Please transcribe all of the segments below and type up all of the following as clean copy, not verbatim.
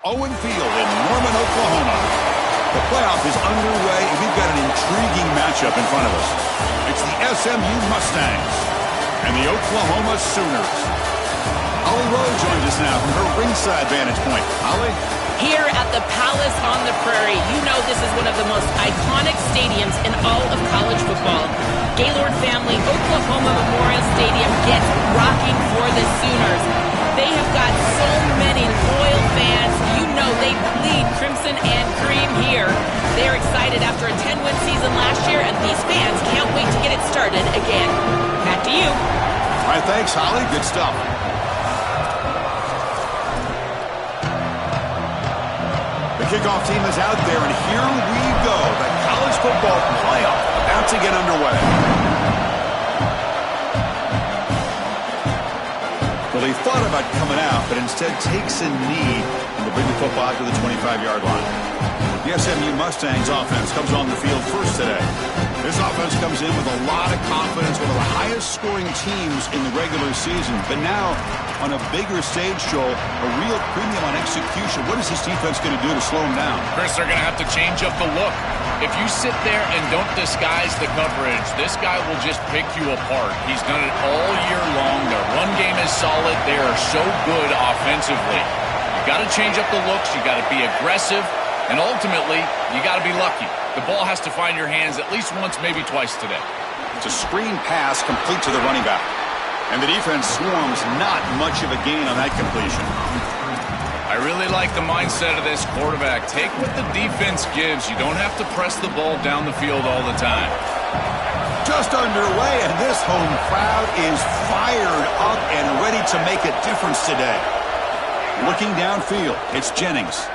Owen Field in Norman, Oklahoma. The playoff is underway, and we've got an intriguing matchup in front of us. It's the SMU Mustangs and the Oklahoma Sooners. Holly Rowe joins us now from her ringside vantage point. Holly? Here at the Palace on the Prairie, you know this is one of the most iconic stadiums in all of college football. Gaylord family, Oklahoma Memorial Stadium gets rocking for the Sooners. They have got so many loyal fans. You know they bleed crimson and cream here. They're excited after a 10-win season last year, and these fans can't wait to get it started again. Back to you. All right, thanks, Holly. Good stuff. The kickoff team is out there, and here we go. The college football playoff about to get underway. Well, he thought about coming out, but instead takes a knee and will bring the football out to the 25-yard line. The SMU Mustangs offense comes on the field first today. This offense comes in with a lot of confidence, one of the highest-scoring teams in the regular season. But now, on a bigger stage, Joel, a real premium on execution. What is this defense going to do to slow them down? Chris, they're going to have to change up the look. If you sit there and don't disguise the coverage, this guy will just pick you apart. He's done it all year long. Their run game is solid. They are so good offensively. You got to change up the looks. You got to be aggressive. And ultimately, you got to be lucky. The ball has to find your hands at least once, maybe twice today. It's a screen pass complete to the running back. And the defense swarms, not much of a gain on that completion. I really like the mindset of this quarterback. Take what the defense gives. You don't have to press the ball down the field all the time. Just underway, and this home crowd is fired up and ready to make a difference today. Looking downfield, it's Jennings.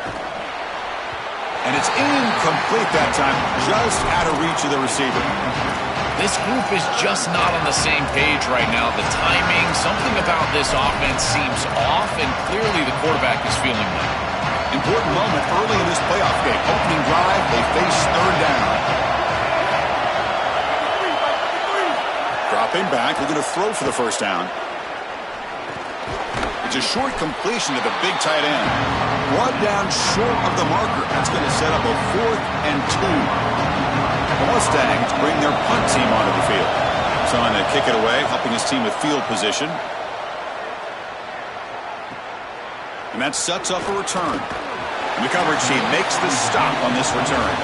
And it's incomplete that time, just out of reach of the receiver. This group is just not on the same page right now. The timing, something about this offense seems off, and clearly the quarterback is feeling that. Important moment early in this playoff game. Opening drive, they face third down. Dropping back, looking to throw for the first down. It's a short completion to the big tight end. Brought down short of the marker. That's going to set up a 4th and 2. The Mustangs bring their punt team onto the field. Trying to kick it away, helping his team with field position. And that sets up a return. And the coverage team makes the stop on this return.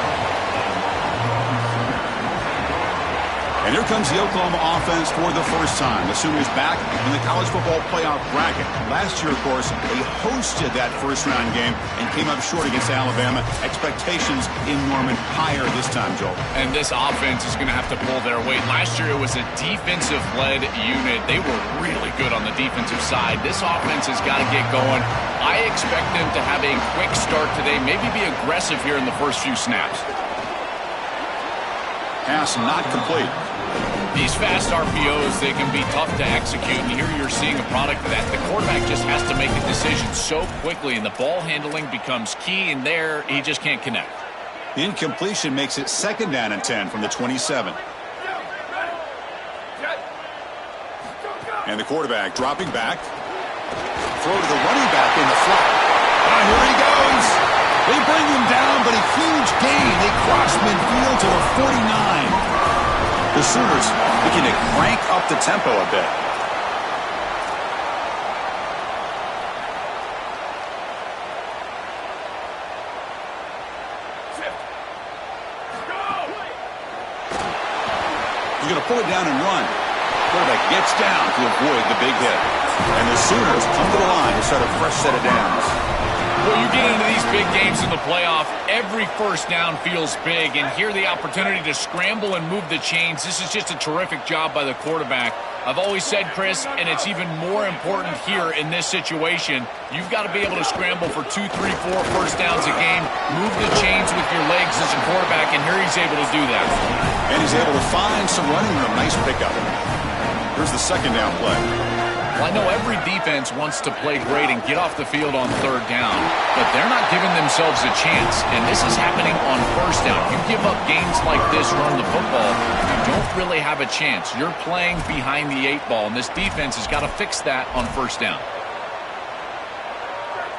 And here comes the Oklahoma offense for the first time. The Sooners back in the college football playoff bracket. Last year, of course, they hosted that first-round game and came up short against Alabama. Expectations in Norman higher this time, Joel. And this offense is going to have to pull their weight. Last year, it was a defensive-led unit. They were really good on the defensive side. This offense has got to get going. I expect them to have a quick start today, maybe be aggressive here in the first few snaps. Pass not complete. These fast RPOs, they can be tough to execute, and here you're seeing a product of that. The quarterback just has to make a decision so quickly, and the ball handling becomes key, and there he just can't connect. The incompletion makes it 2nd down and 10 from the 27. And the quarterback dropping back. Throw to the running back in the flat. Ah, here he goes. They bring him down, but a huge gain. They cross midfield to the 49. The Sooners looking to crank up the tempo a bit. He's going to pull it down and run. Quarterback gets down to avoid the big hit. And the Sooners come to the line to start a fresh set of downs. Well, you get into these big games in the playoff, every first down feels big, and here the opportunity to scramble and move the chains. This is just a terrific job by the quarterback. I've always said, Chris, and it's even more important here in this situation, you've got to be able to scramble for 2, 3, 4 first downs a game, move the chains with your legs as a quarterback, and here he's able to do that. And he's able to find some running room. Nice pickup. Here's the 2nd down play. Well, I know every defense wants to play great and get off the field on 3rd down, but they're not giving themselves a chance, and this is happening on 1st down. You give up games like this running the football, you don't really have a chance. You're playing behind the 8 ball, and this defense has got to fix that on 1st down.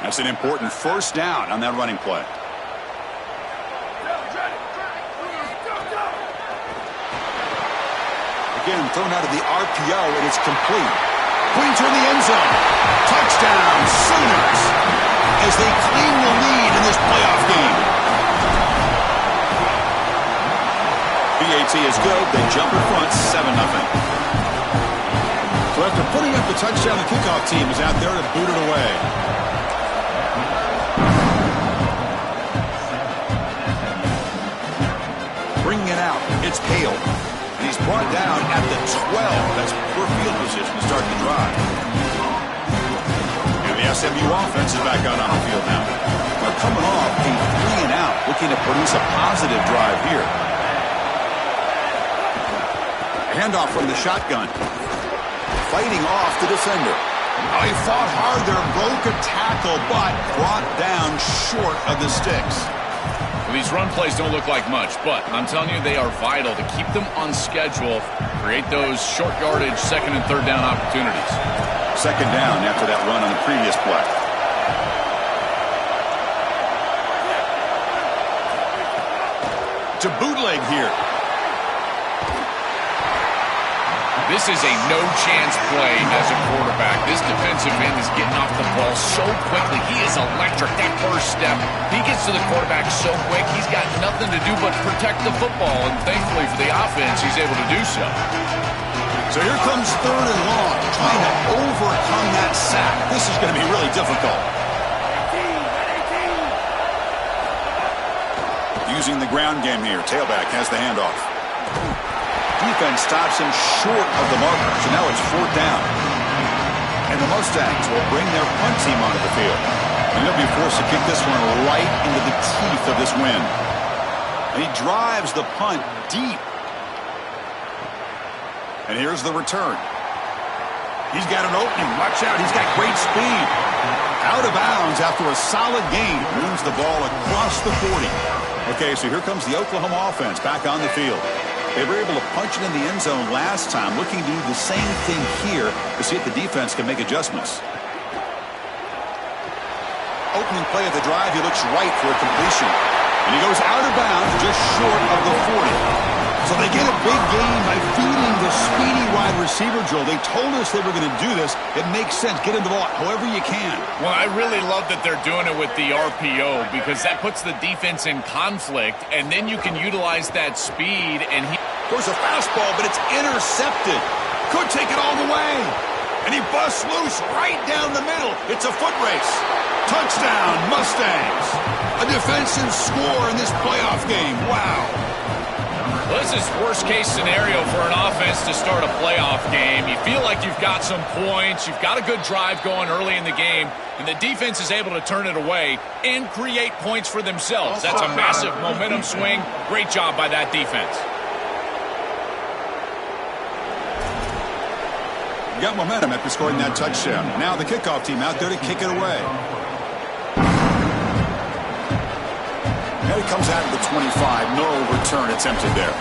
That's It's an important first down on that running play. Again, thrown out of the RPO, and it's complete. Pointer in the end zone. Touchdown, Sooners, as they claim the lead in this playoff game. PAT is good. They jump in front, 7-0. So after putting up the touchdown, the kickoff team is out there to boot it away. Bringing it out, it's Hale. And he's brought down at the 12. That's poor field position to start the drive. And the SMU offense is back out on the field now. They're coming off a 3-and-out, looking to produce a positive drive here. Handoff from the shotgun. Fighting off the defender. Oh, he fought hard there, broke a tackle, but brought down short of the sticks. Well, these run plays don't look like much, but I'm telling you, they are vital to keep them on schedule, create those short yardage second and third down opportunities. Second down after that run on the previous play. To bootleg here. This is a no-chance play as a quarterback. This defensive end is getting off the ball so quickly. He is electric. That first step, he gets to the quarterback so quick, he's got nothing to do but protect the football. And thankfully for the offense, he's able to do so. So here comes third and long, trying to overcome that sack. This is going to be really difficult. Using the ground game here. Tailback has the handoff. Defense stops him short of the marker, so now it's fourth down. And the Mustangs will bring their punt team onto the field. And they'll be forced to kick this one right into the teeth of this wind. And he drives the punt deep. And here's the return. He's got an opening. Watch out. He's got great speed. Out of bounds after a solid gain. Moves the ball across the 40. Okay, so here comes the Oklahoma offense back on the field. They were able to punch it in the end zone last time, looking to do the same thing here to see if the defense can make adjustments. Opening play of the drive, he looks right for a completion. And he goes out of bounds just short of the 40. So they get a big gain by feeding the speedy wide receiver drill. They told us they were going to do this. It makes sense. Get him the ball however you can. Well, I really love that they're doing it with the RPO because that puts the defense in conflict, and then you can utilize that speed. And he goes a fastball, but it's intercepted. Could take it all the way. And he busts loose right down the middle. It's a foot race. Touchdown, Mustangs. A defensive score in this playoff game. Wow. Well, this is worst-case scenario for an offense to start a playoff game. You feel like you've got some points, you've got a good drive going early in the game, and the defense is able to turn it away and create points for themselves. That's a massive momentum swing. Great job by that defense. Got momentum after scoring that touchdown. Now the kickoff team out there to kick it away. And it comes out of the 25. No return attempted there.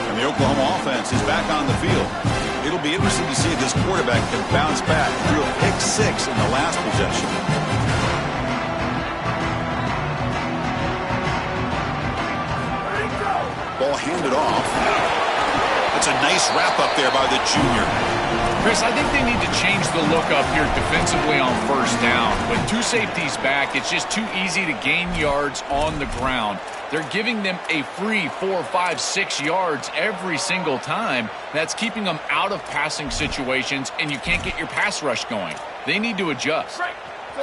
And the Oklahoma offense is back on the field. It'll be interesting to see if this quarterback can bounce back through a pick six in the last possession. Ball handed off. That's a nice wrap up there by the junior. Chris, I think they need to change the look up here defensively on first down. With two safeties back, it's just too easy to gain yards on the ground. They're giving them a free 4, 5, 6 yards every single time. That's keeping them out of passing situations, and you can't get your pass rush going. They need to adjust.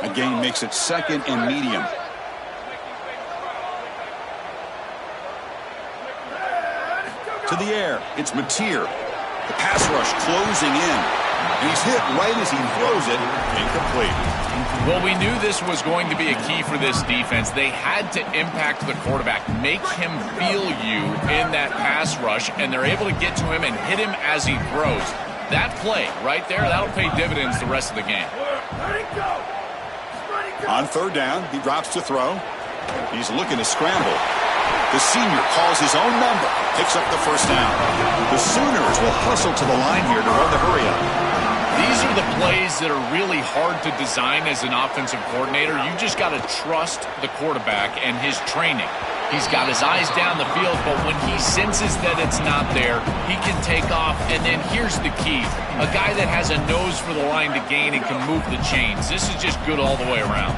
A gain makes it second and medium. To the air, it's Mateer. The pass rush closing in. And he's hit right as he throws it. Incomplete. Well, we knew this was going to be a key for this defense. They had to impact the quarterback, make him feel you in that pass rush, and they're able to get to him and hit him as he throws. That play right there, that'll pay dividends the rest of the game. On third down, he drops to throw. He's looking to scramble. The senior calls his own number, picks up the first down. The Sooners will hustle to the line here to run the hurry up. These are the plays that are really hard to design as an offensive coordinator. You just got to trust the quarterback and his training. He's got his eyes down the field, but when he senses that it's not there, he can take off. And then here's the key. A guy that has a nose for the line to gain and can move the chains. This is just good all the way around.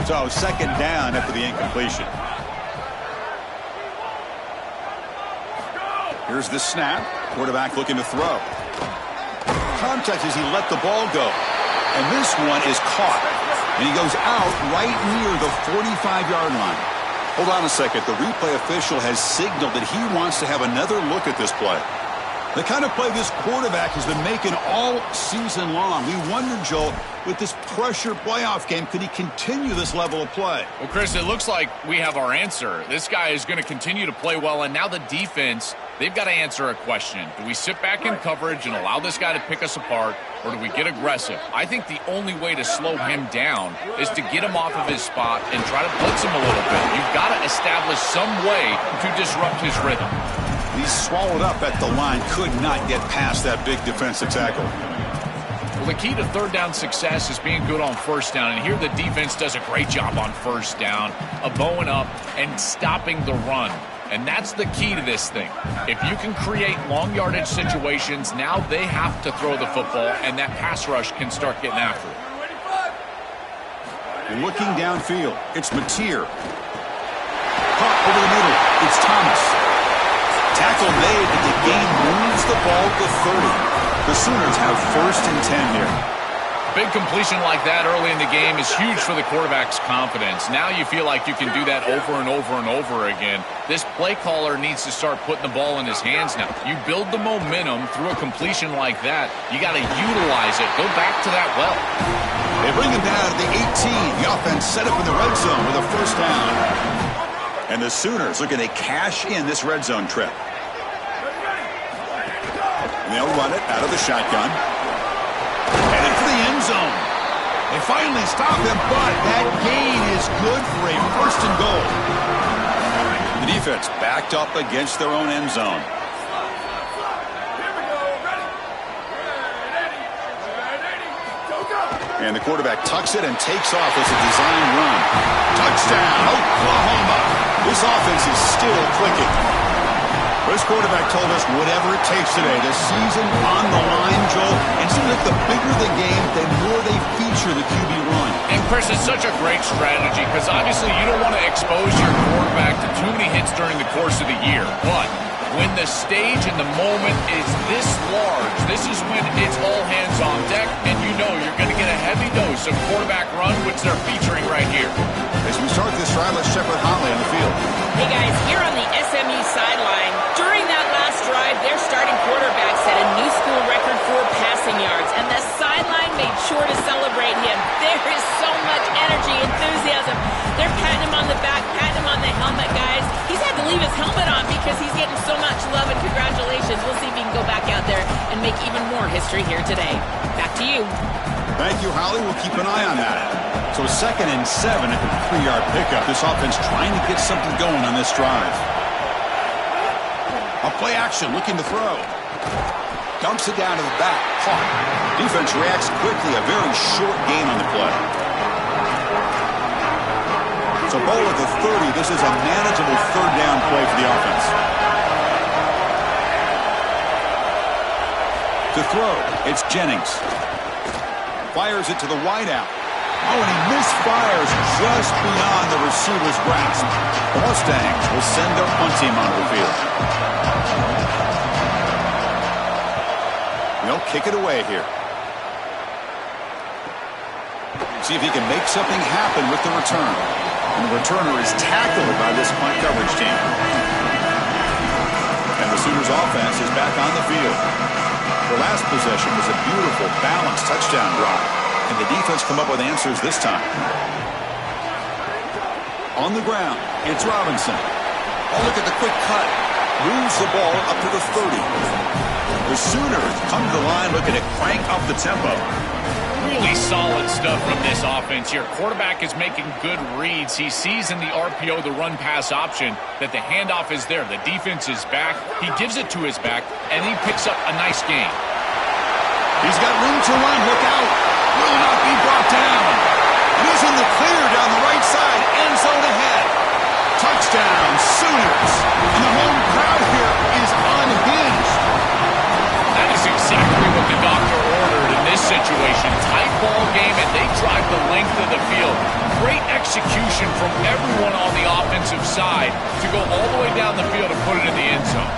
So second down after the incompletion. Here's the snap. Quarterback looking to throw. Contact as he let the ball go. And this one is caught. And he goes out right near the 45-yard line. Hold on a second. The replay official has signaled that he wants to have another look at this play. The kind of play this quarterback has been making all season long. We wonder, Joel, with this pressure playoff game, could he continue this level of play? Well, Chris, it looks like we have our answer. This guy is going to continue to play well, and now the defense, they've got to answer a question. Do we sit back in coverage and allow this guy to pick us apart, or do we get aggressive? I think the only way to slow him down is to get him off of his spot and try to blitz him a little bit. You've got to establish some way to disrupt his rhythm. He's swallowed up at the line, could not get past that big defensive tackle. Well, the key to third down success is being good on first down, and here the defense does a great job on first down, bowing up and stopping the run. And that's the key to this thing. If you can create long yardage situations, now they have to throw the football, and that pass rush can start getting after it. Looking downfield, it's Mateer. Caught over the middle, it's Thomas. Tackle made, and the game moves the ball to 30. The Sooners have first and 10 here. Big completion like that early in the game is huge for the quarterback's confidence. Now you feel like you can do that over and over and over again. This play caller needs to start putting the ball in his hands now. You build the momentum through a completion like that. You got to utilize it. Go back to that well. They bring him down to the 18. The offense set up in the red zone with a first down. And the Sooners looking to cash in this red zone trip. And they'll run it out of the shotgun. Headed for the end zone. They finally stop him, but that gain is good for a first and goal. The defense backed up against their own end zone. And the quarterback tucks it and takes off as a design run. Touchdown, Oklahoma. This offense is still clicking. This quarterback told us whatever it takes today. The season on the line, Joel. And seems like the bigger the game, the more they feature the QB run. And Chris, it's such a great strategy because obviously you don't want to expose your quarterback to too many hits during the course of the year. But when the stage and the moment is this large, this is when it's all hands on deck, and you know you're going to get a heavy dose of quarterback run, which they're featuring right here. As we start this drive, let's check with Holly on the field. Hey guys, here on the SMU sideline, during that last drive, their starting quarterback set a new school record for passing yards, and the sideline made sure to celebrate him. There is so much energy, enthusiasm. They're patting him on the back, patting him on the helmet, guys. He's had to leave his helmet on because he's getting so much love and congratulations. We'll see if he can go back out there and make even more history here today. Back to you. Thank you, Holly. We'll keep an eye on that. So 2nd and 7 at the 3-yard pickup. This offense trying to get something going on this drive. A play action, looking to throw. Dumps it down to the back. Caught. Defense reacts quickly. A very short gain on the play. So ball at the 30. This is a manageable third down play for the offense. To throw, it's Jennings. Fires it to the wideout. Oh, and he misfires just beyond the receiver's grasp. The Mustangs will send their punt team onto the field. They'll kick it away here. See if he can make something happen with the return. And the returner is tackled by this punt coverage team. And the Sooners offense is back on the field. Their last possession was a beautiful, balanced touchdown drive. And the defense come up with answers this time. On the ground, it's Robinson. Oh, look at the quick cut. Moves the ball up to the 30. The Sooners come to the line looking to crank up the tempo. Really solid stuff from this offense here. Quarterback is making good reads. He sees in the RPO, the run-pass option, that the handoff is there. The defense is back. He gives it to his back, and he picks up a nice gain. He's got room to run. Look out. Will not be brought down. And he's in the clear down the right side. End zone ahead. Touchdown, Sooners. And the home crowd here is unhinged. That is exactly what the doctor ordered in this situation. Tight ball game, and they drive the length of the field. Great execution from everyone on the offensive side to go all the way down the field and put it in the end zone.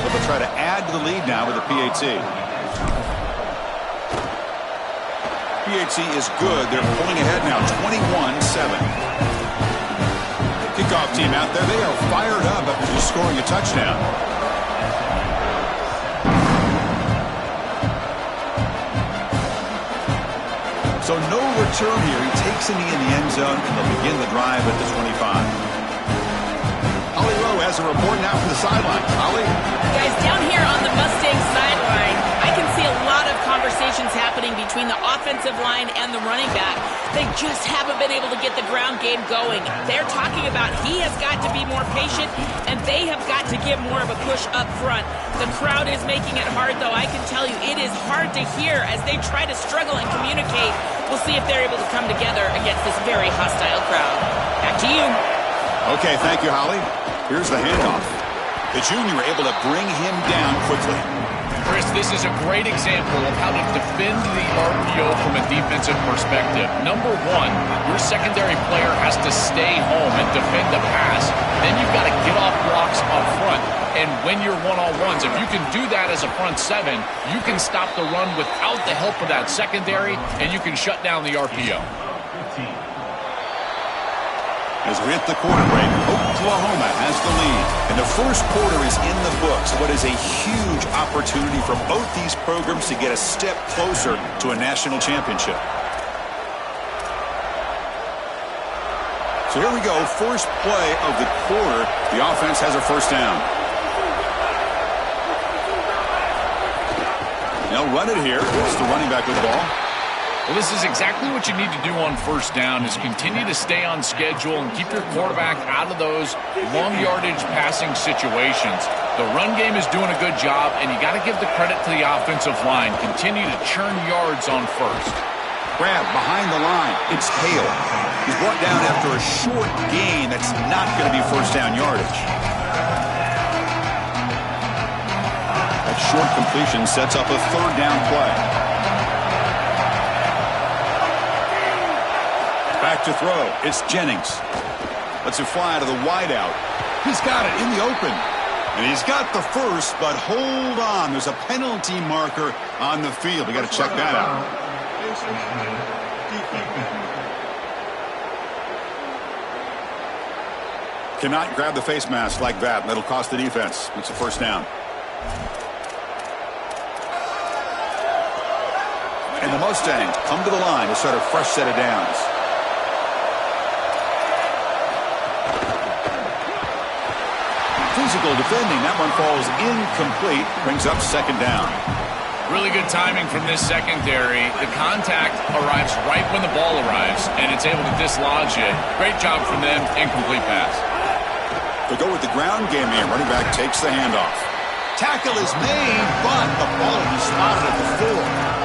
They'll try to add to the lead now with the PAT. PAT is good. They're pulling ahead now, 21-7. Kickoff team out there. They are fired up after just scoring a touchdown. So no return here. He takes a knee in the end zone, and they'll begin the drive at the 25. Holly Rowe has a report now from the sideline. Holly? Guys, down here on the Mustangs sideline, I can see a lot of conversations happening between the offensive line and the running back. They just haven't been able to get the ground game going. They're talking about he has got to be more patient, and they have got to give more of a push up front. The crowd is making it hard, though. I can tell you it is hard to hear as they try to struggle and communicate. We'll see if they're able to come together against this very hostile crowd. Back to you. Okay, thank you, Holly. Here's the handoff. The junior able to bring him down quickly. Chris, this is a great example of how to defend the RPO from a defensive perspective. Number one, your secondary player has to stay home and defend the pass. Then you've got to get off blocks up front and win your one-on-ones. If you can do that as a front seven, you can stop the run without the help of that secondary, and you can shut down the RPO. As we hit the quarter break, Oklahoma has the lead. And the first quarter is in the books. What is a huge opportunity for both these programs to get a step closer to a national championship. So here we go. First play of the quarter. The offense has a first down. They'll run it here. It's the running back with the ball. Well, this is exactly what you need to do on first down is continue to stay on schedule and keep your quarterback out of those long yardage passing situations. The run game is doing a good job, and you got to give the credit to the offensive line. Continue to churn yards on first. Grab behind the line. It's Hale. He's brought down after a short gain that's not going to be first down yardage. That short completion sets up a third down play. Back to throw. It's Jennings. Lets it fly out of the wideout. He's got it in the open. And he's got the first, but hold on. There's a penalty marker on the field. We got to check that out. Cannot grab the face mask like that. That'll cost the defense. It's a first down. And the Mustangs come to the line to start a fresh set of downs. Physical defending. That one falls incomplete. Brings up second down. Really good timing from this secondary. The contact arrives right when the ball arrives, and it's able to dislodge it. Great job from them. Incomplete pass. They go with the ground game here. Running back takes the handoff. Tackle is made, but the ball will be spotted at the 4.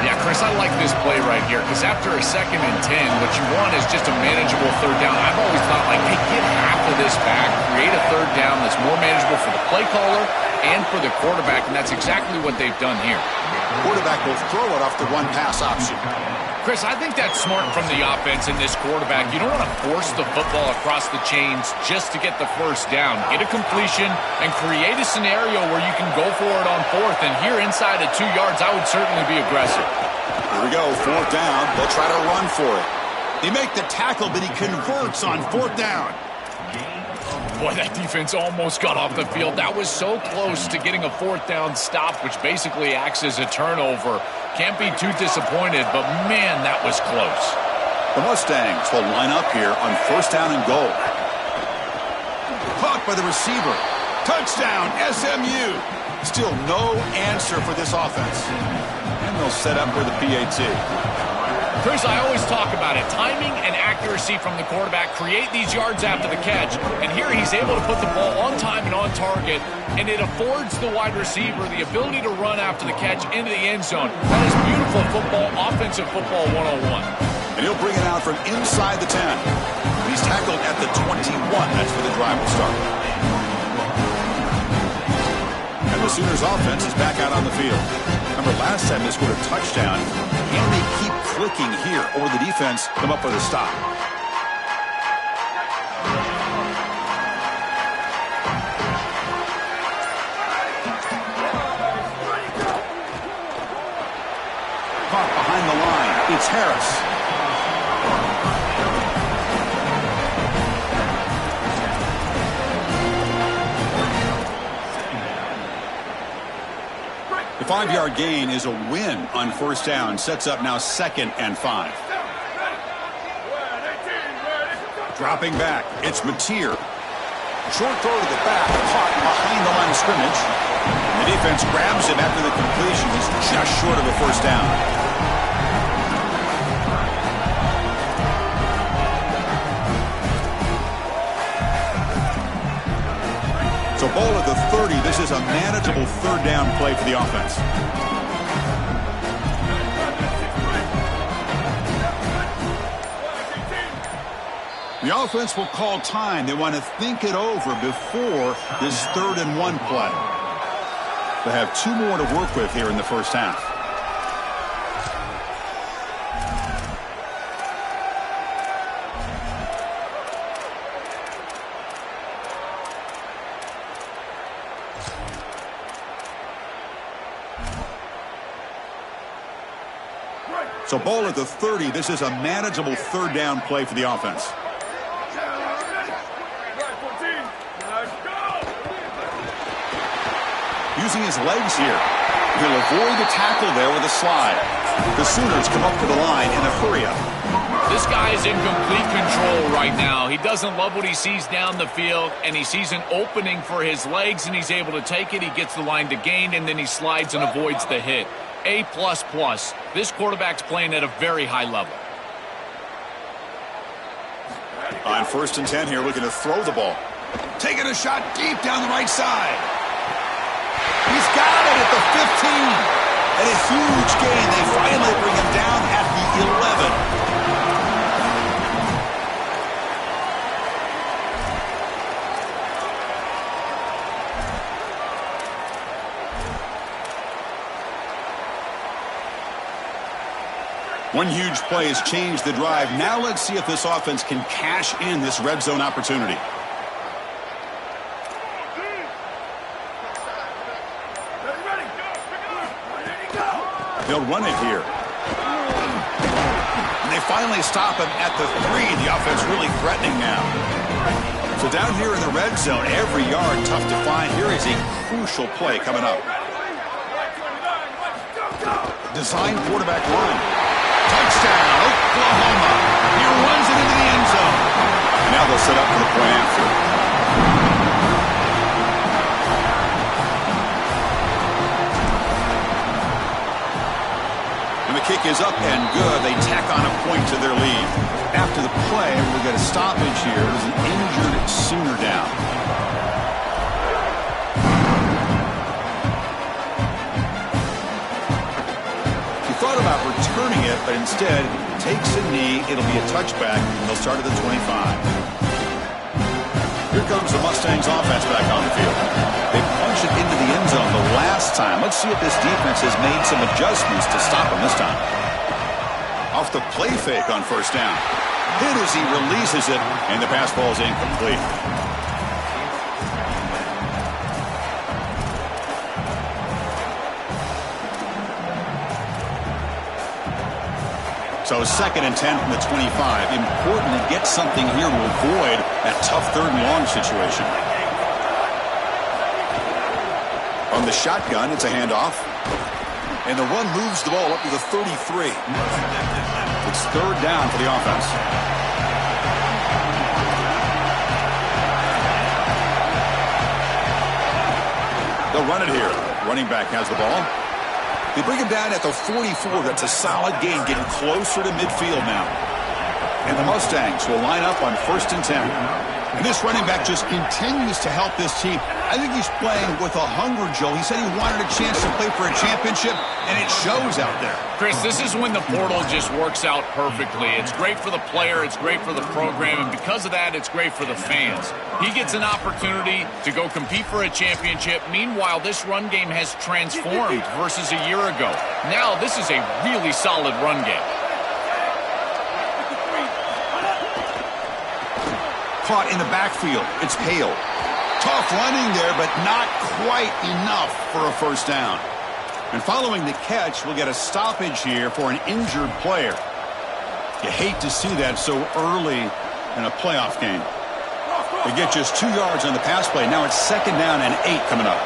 Yeah, Chris, I like this play right here because after a 2nd and 10, what you want is just a manageable third down. I've always thought, like, hey, get half of this back, create a third down that's more manageable for the play caller and for the quarterback, and that's exactly what they've done here. Quarterback will throw it off the one-pass option. Chris, I think that's smart from the offense in this quarterback. You don't want to force the football across the chains just to get the first down. Get a completion and create a scenario where you can go for it on 4th. And here inside of 2 yards, I would certainly be aggressive. Here we go, 4th down. They'll try to run for it. They make the tackle, but he converts on 4th down. Boy, that defense almost got off the field. That was so close to getting a 4th down stop, which basically acts as a turnover. Can't be too disappointed, but man, that was close. The Mustangs will line up here on 1st down and goal. Caught by the receiver. Touchdown, SMU. Still no answer for this offense. And they'll set up for the PAT. Chris, I always talk about it. Timing and accuracy from the quarterback create these yards after the catch. And here he's able to put the ball on time and on target. And it affords the wide receiver the ability to run after the catch into the end zone. That is beautiful football, offensive football 101. And he'll bring it out from inside the 10. He's tackled at the 21. That's where the drive will start. And the Sooners offense is back out on the field. Remember, last time they scored a touchdown. Can they keep clicking here, or will the defense come up with a stop? Caught behind the line. It's Harris. The 5-yard gain is a win on first down. Sets up now 2nd and 5. Dropping back. It's Mateer. Short throw to the back. Caught behind the line of scrimmage. The defense grabs him after the completion. He's just short of a first down. So ball at the 30. This is a manageable third down play for the offense. The offense will call time. They want to think it over before this 3rd and 1 play. They have 2 more to work with here in the first half. So ball at the 30. This is a manageable third down play for the offense. Using his legs here. He'll avoid the tackle there with a slide. The Sooners come up to the line in a hurry-up. This guy is in complete control right now. He doesn't love what he sees down the field, and he sees an opening for his legs, and he's able to take it. He gets the line to gain, and then he slides and avoids the hit. A++. This quarterback's playing at a very high level. On 1st and 10 here, looking to throw the ball. Taking a shot deep down the right side. He's got it at the 15. And a huge gain. They finally bring him down at the 11. One huge play has changed the drive. Now let's see if this offense can cash in this red zone opportunity. They'll run it here. And they finally stop him at the 3. The offense really threatening now. So down here in the red zone, every yard tough to find. Here is a crucial play coming up. Design quarterback run. Touchdown, Oklahoma. He runs it into the end zone. And now they'll set up for the point after. And the kick is up and good. They tack on a point to their lead. After the play, we'll get a stoppage here. There's an injured Sooner down. Thought about returning it, but instead takes a knee. It'll be a touchback. They'll start at the 25. Here comes the Mustangs offense back on the field. They punch it into the end zone the last time. Let's see if this defense has made some adjustments to stop him this time. Off the play fake on first down. Hit as he releases it, and the pass ball is incomplete. So 2nd and 10 from the 25. Important to get something here to avoid that tough 3rd and long situation. On the shotgun, it's a handoff. And the run moves the ball up to the 33. It's 3rd down for the offense. They'll run it here. Running back has the ball. They bring him down at the 44. That's a solid gain, getting closer to midfield now. And the Mustangs will line up on 1st and 10. And this running back just continues to help this team. I think he's playing with a hunger, Joe. He said he wanted a chance to play for a championship, and it shows out there. Chris, this is when the portal just works out perfectly. It's great for the player, it's great for the program, and because of that, it's great for the fans. He gets an opportunity to go compete for a championship. Meanwhile, this run game has transformed versus a year ago. Now, this is a really solid run game. Caught in the backfield. It's Hale. Tough running there, but not quite enough for a first down. And following the catch, we'll get a stoppage here for an injured player. You hate to see that so early in a playoff game. They get just 2 yards on the pass play. Now it's 2nd down and 8 coming up.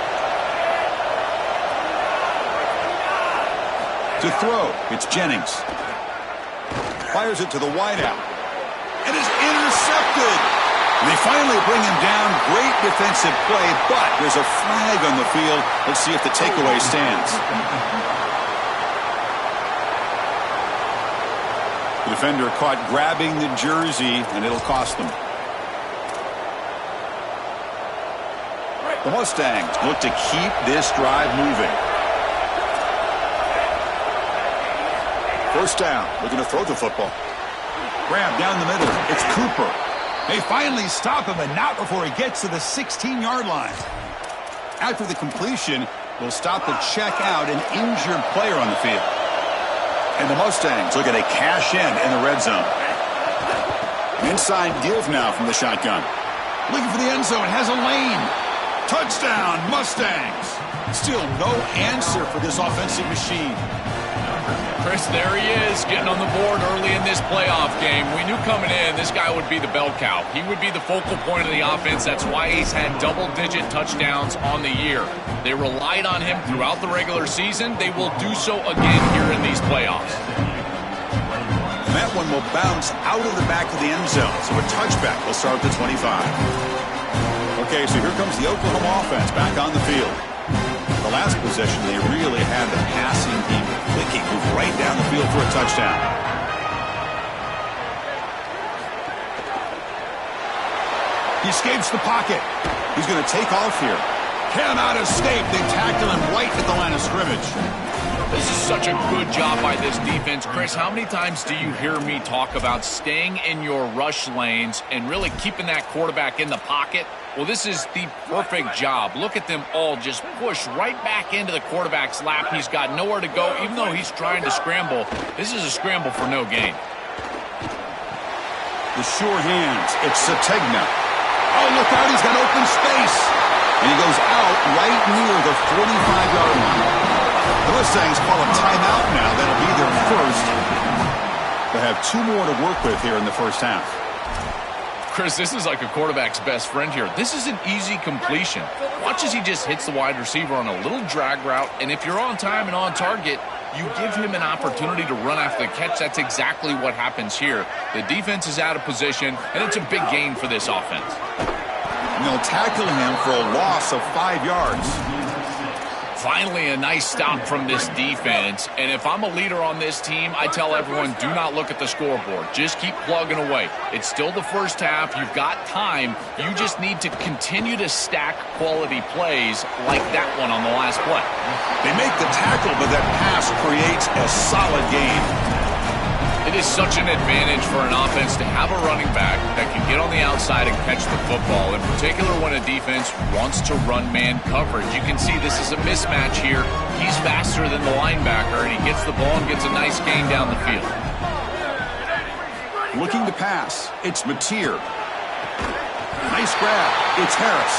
To throw, it's Jennings. Fires it to the wideout. And is intercepted. They finally bring him down. Great defensive play, but there's a flag on the field. Let's see if the takeaway stands. The defender caught grabbing the jersey, and it'll cost them. The Mustangs look to keep this drive moving. 1st down, looking to throw the football. Grab down the middle. It's Cooper. They finally stop him, and not before he gets to the 16-yard line. After the completion, they'll stop to check out an injured player on the field. And the Mustangs looking to cash in the red zone. Inside give now from the shotgun. Looking for the end zone, has a lane. Touchdown, Mustangs. Still no answer for this offensive machine. Chris, there he is, getting on the board early in this playoff game. We knew coming in this guy would be the bell cow. He would be the focal point of the offense. That's why he's had double-digit touchdowns on the year. They relied on him throughout the regular season. They will do so again here in these playoffs. And that one will bounce out of the back of the end zone. So a touchback will start at the 25. Okay, so here comes the Oklahoma offense back on the field. The last possession, they really had the passing game clicking, moved right down the field for a touchdown. He escapes the pocket. He's going to take off here. Cannot escape. They tackle him right at the line of scrimmage. This is such a good job by this defense. Chris, how many times do you hear me talk about staying in your rush lanes and really keeping that quarterback in the pocket? Well, this is the perfect job. Look at them all just push right back into the quarterback's lap. He's got nowhere to go, even though he's trying to scramble. This is a scramble for no gain. The sure hands. It's Sategna. Oh, look out. He's got open space. And he goes out right near the 45-yard line. The Mustangs call a timeout now. That'll be their first. They'll have 2 more to work with here in the first half. Chris, this is like a quarterback's best friend here. This is an easy completion. Watch as he just hits the wide receiver on a little drag route, and if you're on time and on target, you give him an opportunity to run after the catch. That's exactly what happens here. The defense is out of position, and it's a big gain for this offense. And they'll tackle him for a loss of 5 yards. Finally, a nice stop from this defense. And if I'm a leader on this team, I tell everyone, do not look at the scoreboard. Just keep plugging away. It's still the first half. You've got time. You just need to continue to stack quality plays like that one on the last play. They make the tackle, but that pass creates a solid gain. It is such an advantage for an offense to have a running back that can get on the outside and catch the football, in particular when a defense wants to run man coverage. You can see this is a mismatch here. He's faster than the linebacker, and he gets the ball and gets a nice gain down the field. Looking to pass. It's Mateer. Nice grab. It's Harris.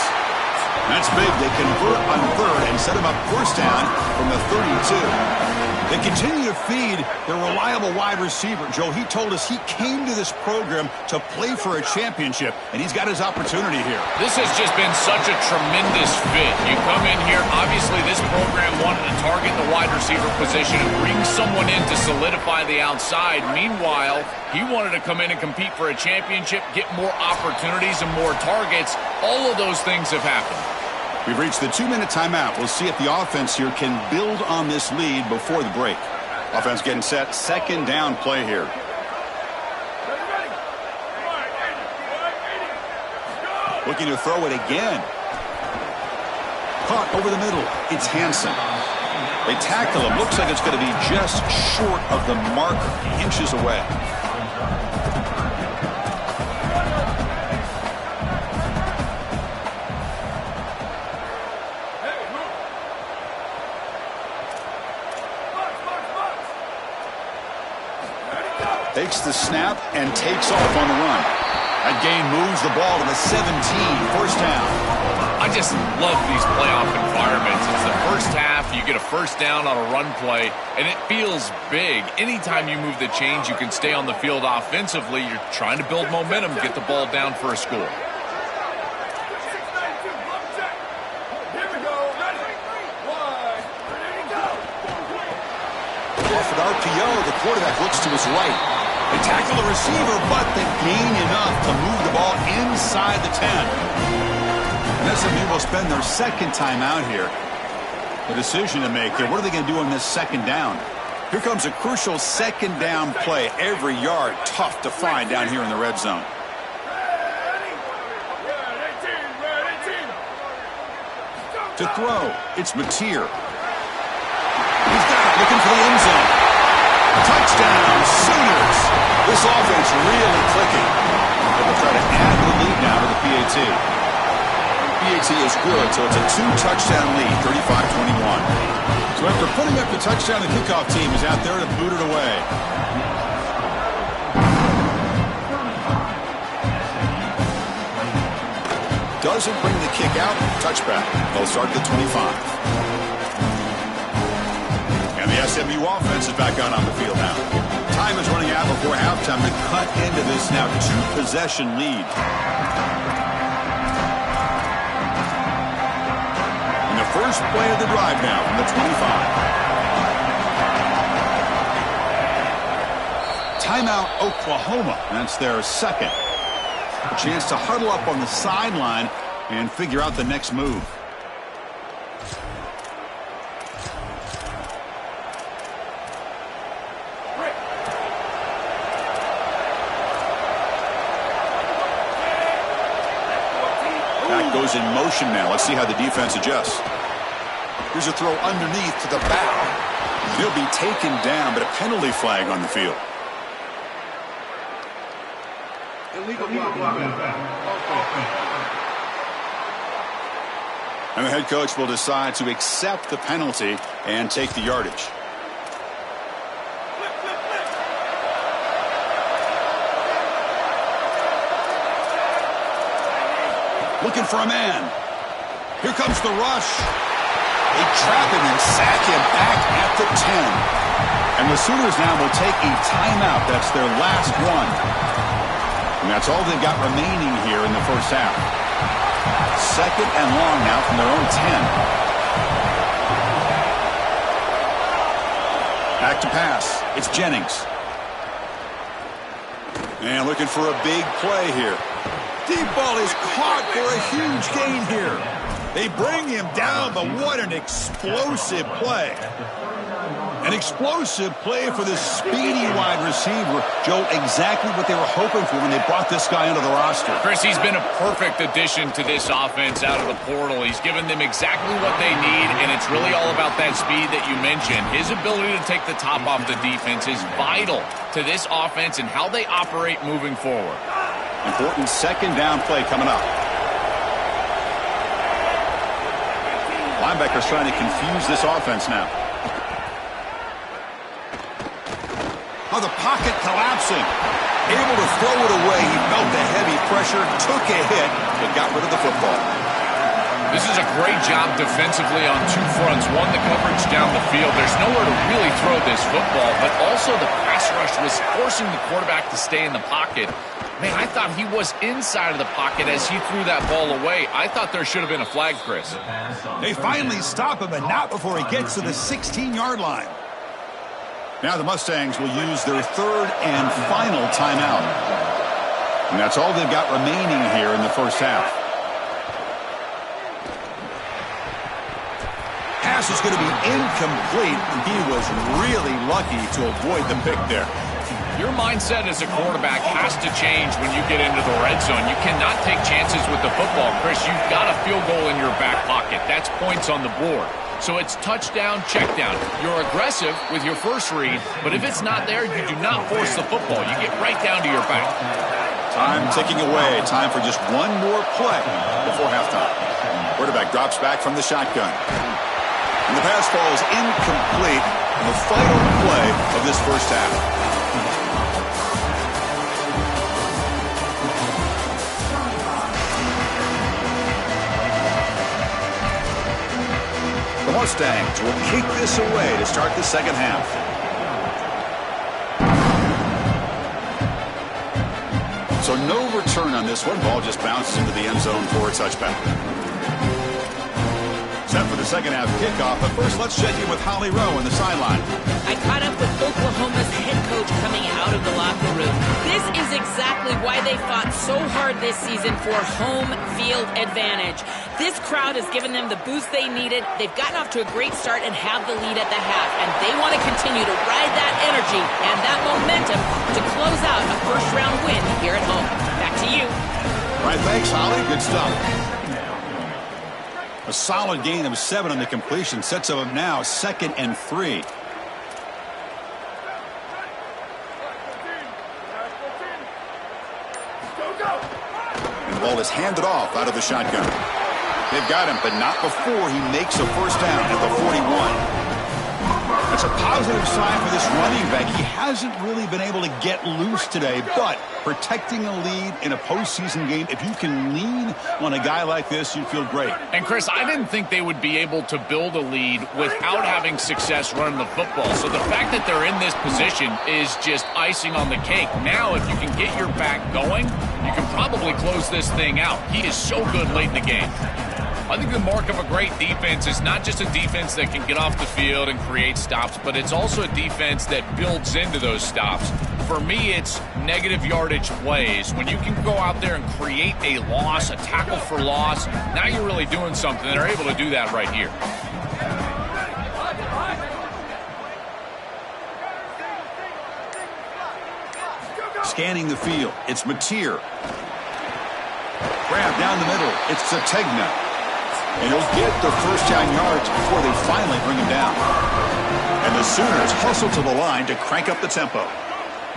That's big. They convert on 3rd and set him up first down from the 32. They continue to feed their reliable wide receiver. Joe, he told us he came to this program to play for a championship, and he's got his opportunity here. This has just been such a tremendous fit. You come in here, obviously this program wanted to target the wide receiver position and bring someone in to solidify the outside. Meanwhile, he wanted to come in and compete for a championship, get more opportunities and more targets. All of those things have happened. We've reached the 2-minute timeout. We'll see if the offense here can build on this lead before the break. Offense getting set. Second down play here. Looking to throw it again. Caught over the middle. It's Hansen. They tackle him. Looks like it's going to be just short of the marker. Inches away. Takes the snap and takes off on the run. That gain moves the ball to the 17. First down. I just love these playoff environments. It's the first half. You get a first down on a run play, and it feels big. Anytime you move the chains, you can stay on the field offensively. You're trying to build momentum, get the ball down for a score. Off an RPO, the quarterback looks to his right. They tackle the receiver, but they gain enough to move the ball inside the 10. And SMU will spend their second time out here. The decision to make here. What are they going to do on this second down? Here comes a crucial second down play. Every yard tough to find down here in the red zone. To throw, it's Mateer. He's got it, looking for the end zone. Touchdown, Sooners. This offense really clicking. They'll try to add the lead now to the PAT. PAT is good, so it's a 2-touchdown lead, 35-21. So after putting up the touchdown, the kickoff team is out there to boot it away. Doesn't bring the kick out, touchback. They'll start the 25. And the SMU offense is back out on the field now. Time is running out before halftime to cut into this now 2-possession lead. And the first play of the drive now from the 25. Timeout, Oklahoma. That's their second. A chance to huddle up on the sideline and figure out the next move. Goes in motion now. Let's see how the defense adjusts. Here's a throw underneath to the bow. He'll be taken down, but a penalty flag on the field. And the head coach will decide to accept the penalty and take the yardage. Looking for a man. Here comes the rush. They trap him and sack him back at the 10. And the Sooners now will take a timeout. That's their last one. And that's all they've got remaining here in the first half. Second and long now from their own 10. Back to pass. It's Jennings. And looking for a big play here. Deep ball is caught for a huge gain here. They bring him down, but what an explosive play. An explosive play for this speedy wide receiver. Joe, exactly what they were hoping for when they brought this guy into the roster. Chris, he's been a perfect addition to this offense out of the portal. He's given them exactly what they need, and it's really all about that speed that you mentioned. His ability to take the top off the defense is vital to this offense and how they operate moving forward. Important second down play coming up. Linebackers trying to confuse this offense now. Oh, the pocket collapsing. Able to throw it away. He felt the heavy pressure, took a hit, but got rid of the football. This is a great job defensively on two fronts. One, the coverage down the field. There's nowhere to really throw this football, but also the pass rush was forcing the quarterback to stay in the pocket. Man, I thought he was inside of the pocket as he threw that ball away. I thought there should have been a flag, Chris. They finally stop him, but not before he gets to the 16-yard line. Now the Mustangs will use their third and final timeout. And that's all they've got remaining here in the first half. pass is going to be incomplete. He was really lucky to avoid the pick there. Your mindset as a quarterback has to change when you get into the red zone. You cannot take chances with the football, Chris. You've got a field goal in your back pocket. That's points on the board. So it's touchdown, check down. You're aggressive with your first read, but if it's not there, you do not force the football. You get right down to your back. Time ticking away. Time for just one more play before halftime. Quarterback drops back from the shotgun. And the pass falls incomplete in the final play of this first half. The Mustangs will kick this away to start the second half. So no return on this one. Ball just bounces into the end zone for a touchback. Set for the second half kickoff, but first let's check in with Holly Rowe on the sideline. I caught up with Oklahoma's head coach coming out of the locker room. This is exactly why they fought so hard this season for home field advantage. This crowd has given them the boost they needed. They've gotten off to a great start and have the lead at the half, and they want to continue to ride that energy and that momentum to close out a first-round win here at home. Back to you. All right, thanks, Holly. Good stuff. A solid gain of 7 on the completion sets up now 2nd and 3. And the ball is handed off out of the shotgun. They've got him, but not before he makes a first down at the 41. That's a positive sign for this running back. He hasn't really been able to get loose today, but protecting a lead in a postseason game, if you can lean on a guy like this, you feel great. And, Chris, I didn't think they would be able to build a lead without having success running the football. So the fact that they're in this position is just icing on the cake. Now, if you can get your back going, you can probably close this thing out. He is so good late in the game. I think the mark of a great defense is not just a defense that can get off the field and create stops, but it's also a defense that builds into those stops. For me, it's negative yardage plays. When you can go out there and create a loss, a tackle for loss, now you're really doing something. They're able to do that right here. Scanning the field, it's Mateer. Grab down the middle, it's Zategna. And he'll get the first down yards before they finally bring him down. And the Sooners hustle to the line to crank up the tempo.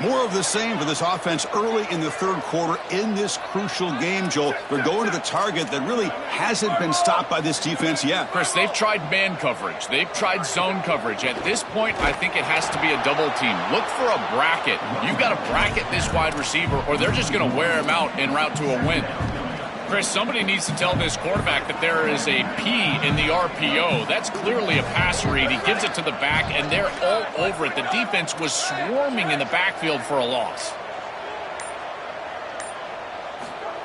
More of the same for this offense early in the third quarter in this crucial game, Joel. They're going to the target that really hasn't been stopped by this defense yet. Chris, they've tried man coverage. They've tried zone coverage. At this point, I think it has to be a double team. Look for a bracket. You've got to bracket this wide receiver, or they're just going to wear him out en route to a win. Chris, somebody needs to tell this quarterback that there is a P in the RPO. That's clearly a pass read. He gives it to the back, and they're all over it. The defense was swarming in the backfield for a loss.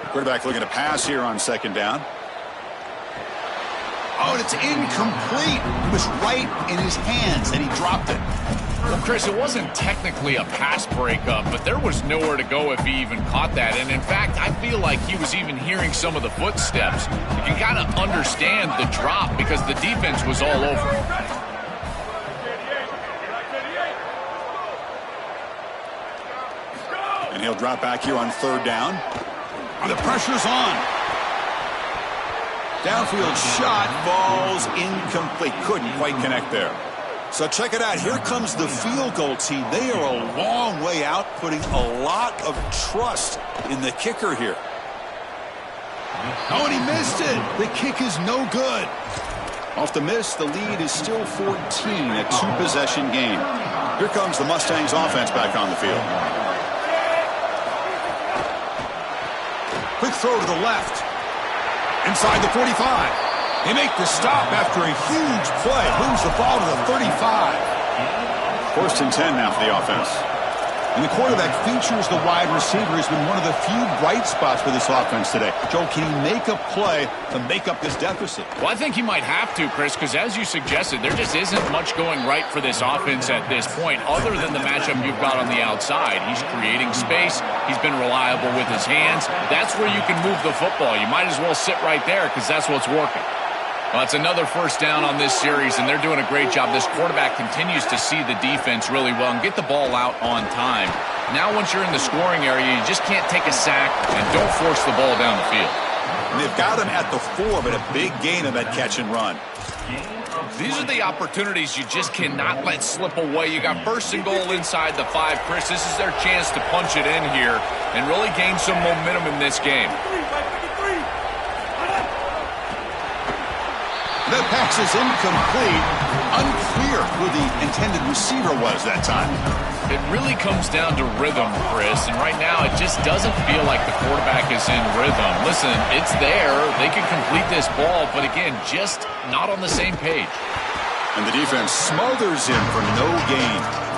Quarterback looking to pass here on second down. Oh, and it's incomplete. It was right in his hands, and he dropped it. Well, Chris, it wasn't technically a pass breakup, but there was nowhere to go if he even caught that. And, in fact, I feel like he was even hearing some of the footsteps. You can kind of understand the drop because the defense was all over. And he'll drop back here on third down. And the pressure's on. Downfield shot falls incomplete. Couldn't quite connect there. So check it out. Here comes the field goal team. They are a long way out, putting a lot of trust in the kicker here. Oh, and he missed it. The kick is no good. Off the miss, the lead is still 14, a two-possession game. Here comes the Mustangs offense back on the field. Quick throw to the left. Inside the 45. They make the stop after a huge play. Moves the ball to the 35. 1st and 10 now for the offense. And the quarterback features the wide receiver. Has been one of the few bright spots for this offense today. Joe, can he make a play to make up this deficit? Well, I think he might have to, Chris, because as you suggested, there just isn't much going right for this offense at this point, other than the matchup you've got on the outside. He's creating space. He's been reliable with his hands. That's where you can move the football. You might as well sit right there because that's what's working. Well, it's another first down on this series, and they're doing a great job. This quarterback continues to see the defense really well and get the ball out on time. Now once you're in the scoring area, you just can't take a sack and don't force the ball down the field. And they've got him at the 4, but a big gain of that catch and run. These are the opportunities you just cannot let slip away. You got first and goal inside the 5. Chris, this is their chance to punch it in here and really gain some momentum in this game. That pass is incomplete. Unclear who the intended receiver was that time. It really comes down to rhythm, Chris, and right now it just doesn't feel like the quarterback is in rhythm. Listen, it's there. They can complete this ball, but again, just not on the same page. And the defense smothers him for no gain.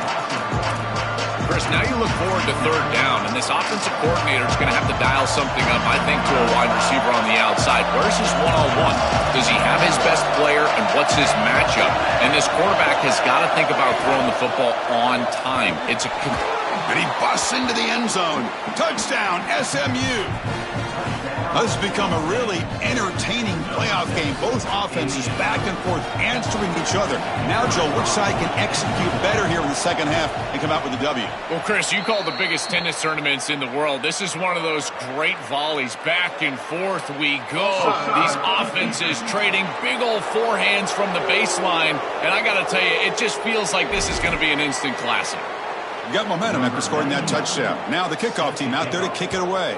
Chris, now you look forward to third down, and this offensive coordinator is going to have to dial something up, I think, to a wide receiver on the outside. Where's his one-on-one? Does he have his best player, and what's his matchup? And this quarterback has got to think about throwing the football on time. And he busts into the end zone. Touchdown, SMU. This has become a really entertaining playoff game. Both offenses back and forth answering each other. Now, Joe, which side can execute better here in the second half and come out with a W? Well, Chris, you call the biggest tennis tournaments in the world. This is one of those great volleys. Back and forth we go. These offenses trading big old forehands from the baseline. And I got to tell you, it just feels like this is going to be an instant classic. You got momentum after scoring that touchdown. Now the kickoff team out there to kick it away.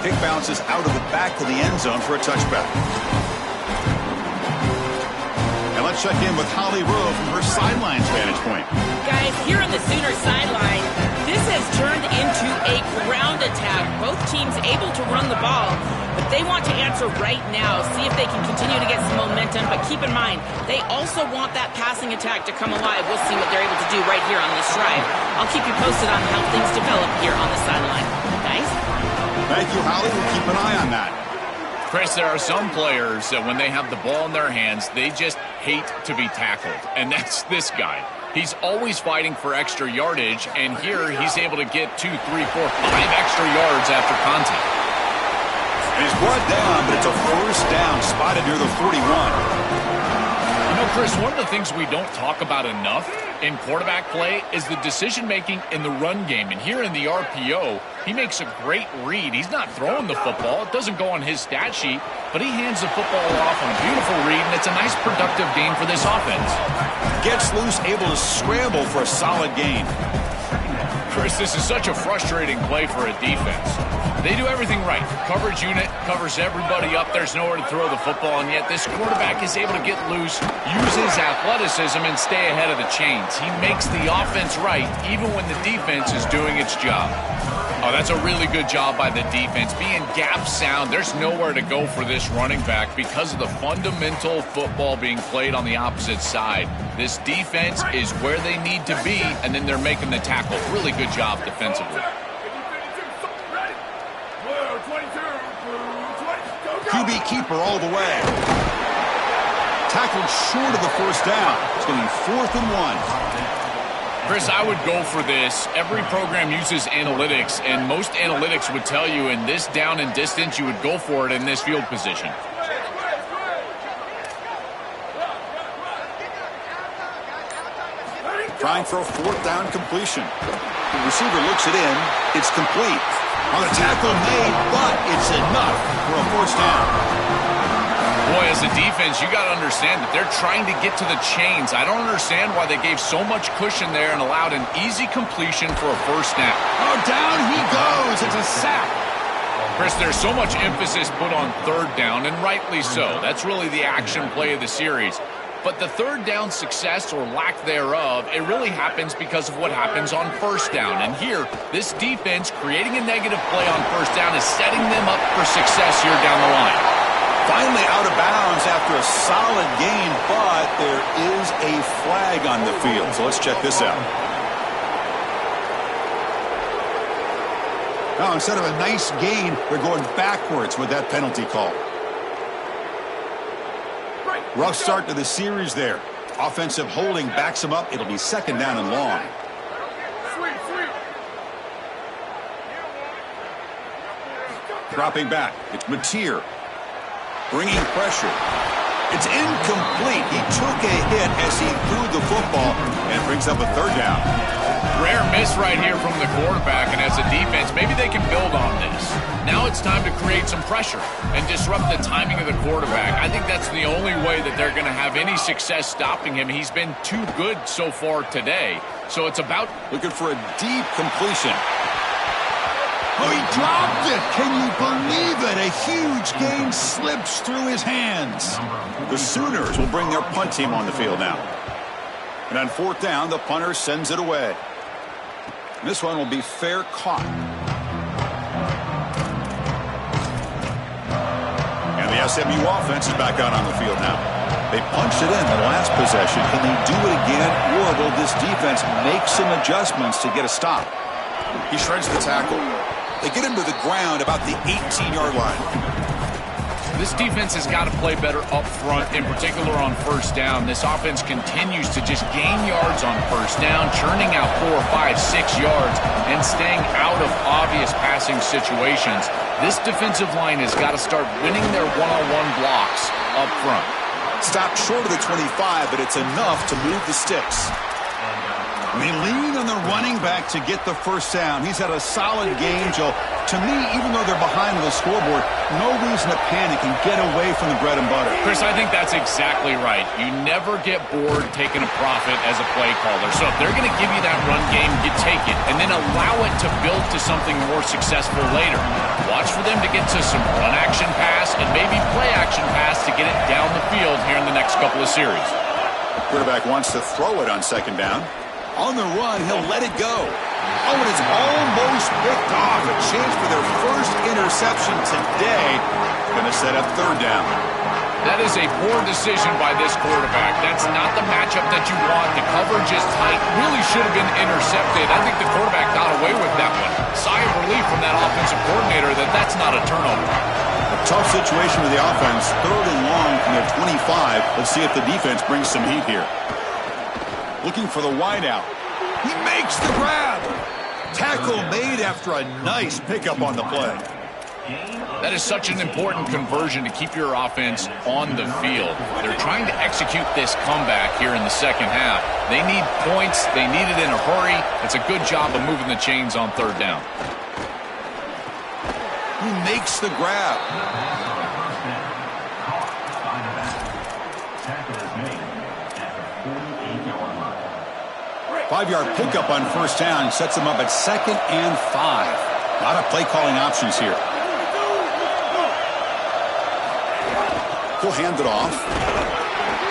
Kick bounces out of the back to the end zone for a touchback. And let's check in with Holly Rowe from her sidelines vantage point. Guys, here on the Sooner sideline, this has turned into a ground attack. Both teams able to run the ball, but they want to answer right now, see if they can continue to get some momentum. But keep in mind, they also want that passing attack to come alive. We'll see what they're able to do right here on this drive. I'll keep you posted on how things develop here on the sideline. Guys? Thank you, Holly. We'll keep an eye on that. Chris, there are some players that when they have the ball in their hands, they just hate to be tackled. And that's this guy. He's always fighting for extra yardage, and here he's able to get 2, 3, 4, 5 extra yards after contact. And he's brought down, but it's a first down spotted near the 41. You know, Chris, one of the things we don't talk about enough in quarterback play is the decision-making in the run game. And here in the RPO, he makes a great read. He's not throwing the football. It doesn't go on his stat sheet, but he hands the football off on a beautiful read, and it's a nice productive game for this offense. Gets loose, able to scramble for a solid gain. Chris, this is such a frustrating play for a defense. They do everything right. Coverage unit covers everybody up. There's nowhere to throw the football, and yet this quarterback is able to get loose, use his athleticism, and stay ahead of the chains. He makes the offense right, even when the defense is doing its job. Oh, that's a really good job by the defense. Being gap sound, there's nowhere to go for this running back because of the fundamental football being played on the opposite side. This defense is where they need to be, and then they're making the tackle. Really good job defensively. QB keeper all the way. Tackled short of the first down. It's going to be 4th and 1. Chris, I would go for this. Every program uses analytics, and most analytics would tell you in this down and distance, you would go for it in this field position. Trying for a 4th down completion. The receiver looks it in. It's complete. On the tackle made, but it's enough for a first down. Boy, as a defense, you got to understand that they're trying to get to the chains. I don't understand why they gave so much cushion there and allowed an easy completion for a first down. Oh, down he goes. It's a sack. Chris, there's so much emphasis put on third down, and rightly so. That's really the action play of the series. But the third down success or lack thereof, it really happens because of what happens on first down. And here, this defense creating a negative play on first down is setting them up for success here down the line. Finally out of bounds after a solid gain, but there is a flag on the field. So let's check this out. Now, instead of a nice gain, they're going backwards with that penalty call. Rough start to the series there. Offensive holding backs him up. It'll be 2nd down and long. Dropping back. It's Mateer. Bringing pressure. It's incomplete. He took a hit as he threw the football and brings up a third down. Rare miss right here from the quarterback, and as a defense, maybe they can build on this. Now it's time to create some pressure and disrupt the timing of the quarterback. I think that's the only way that they're going to have any success stopping him. He's been too good so far today. So it's about looking for a deep completion. Oh, he dropped it. Can you believe it? A huge gain slips through his hands. The Sooners will bring their punt team on the field now. And on fourth down, the punter sends it away. This one will be fair caught. And the SMU offense is back out on the field now. They punched it in the last possession. Can they do it again, or will this defense make some adjustments to get a stop? He shreds the tackle. They get him to the ground about the 18-yard line. This defense has got to play better up front, in particular on first down. This offense continues to just gain yards on first down, churning out 4, 5, 6 yards, and staying out of obvious passing situations. This defensive line has got to start winning their one-on-one blocks up front. Stopped short of the 25, but it's enough to move the sticks. They lean on the running back to get the first down. He's had a solid game, Joe. To me, even though they're behind on the scoreboard, no reason to panic and get away from the bread and butter. Chris, I think that's exactly right. You never get bored taking a profit as a play caller. So if they're going to give you that run game, you take it, and then allow it to build to something more successful later. Watch for them to get to some run action pass and maybe play action pass to get it down the field here in the next couple of series. The quarterback wants to throw it on second down. On the run, he'll let it go. Oh, and it's almost picked off. A chance for their first interception today. Going to set up third down. That is a poor decision by this quarterback. That's not the matchup that you want. The coverage is tight. Really should have been intercepted. I think the quarterback got away with that one. Sigh of relief from that offensive coordinator that that's not a turnover. A tough situation with the offense. Third and long from their 25. Let's see if the defense brings some heat here. Looking for the wideout. He makes the grab. Tackle made after a nice pickup on the play. That is such an important conversion to keep your offense on the field. They're trying to execute this comeback here in the second half. They need points. They need it in a hurry. It's a good job of moving the chains on third down. He makes the grab. 5-yard pickup on first down sets them up at 2nd and 5. A lot of play calling options here. He'll hand it off.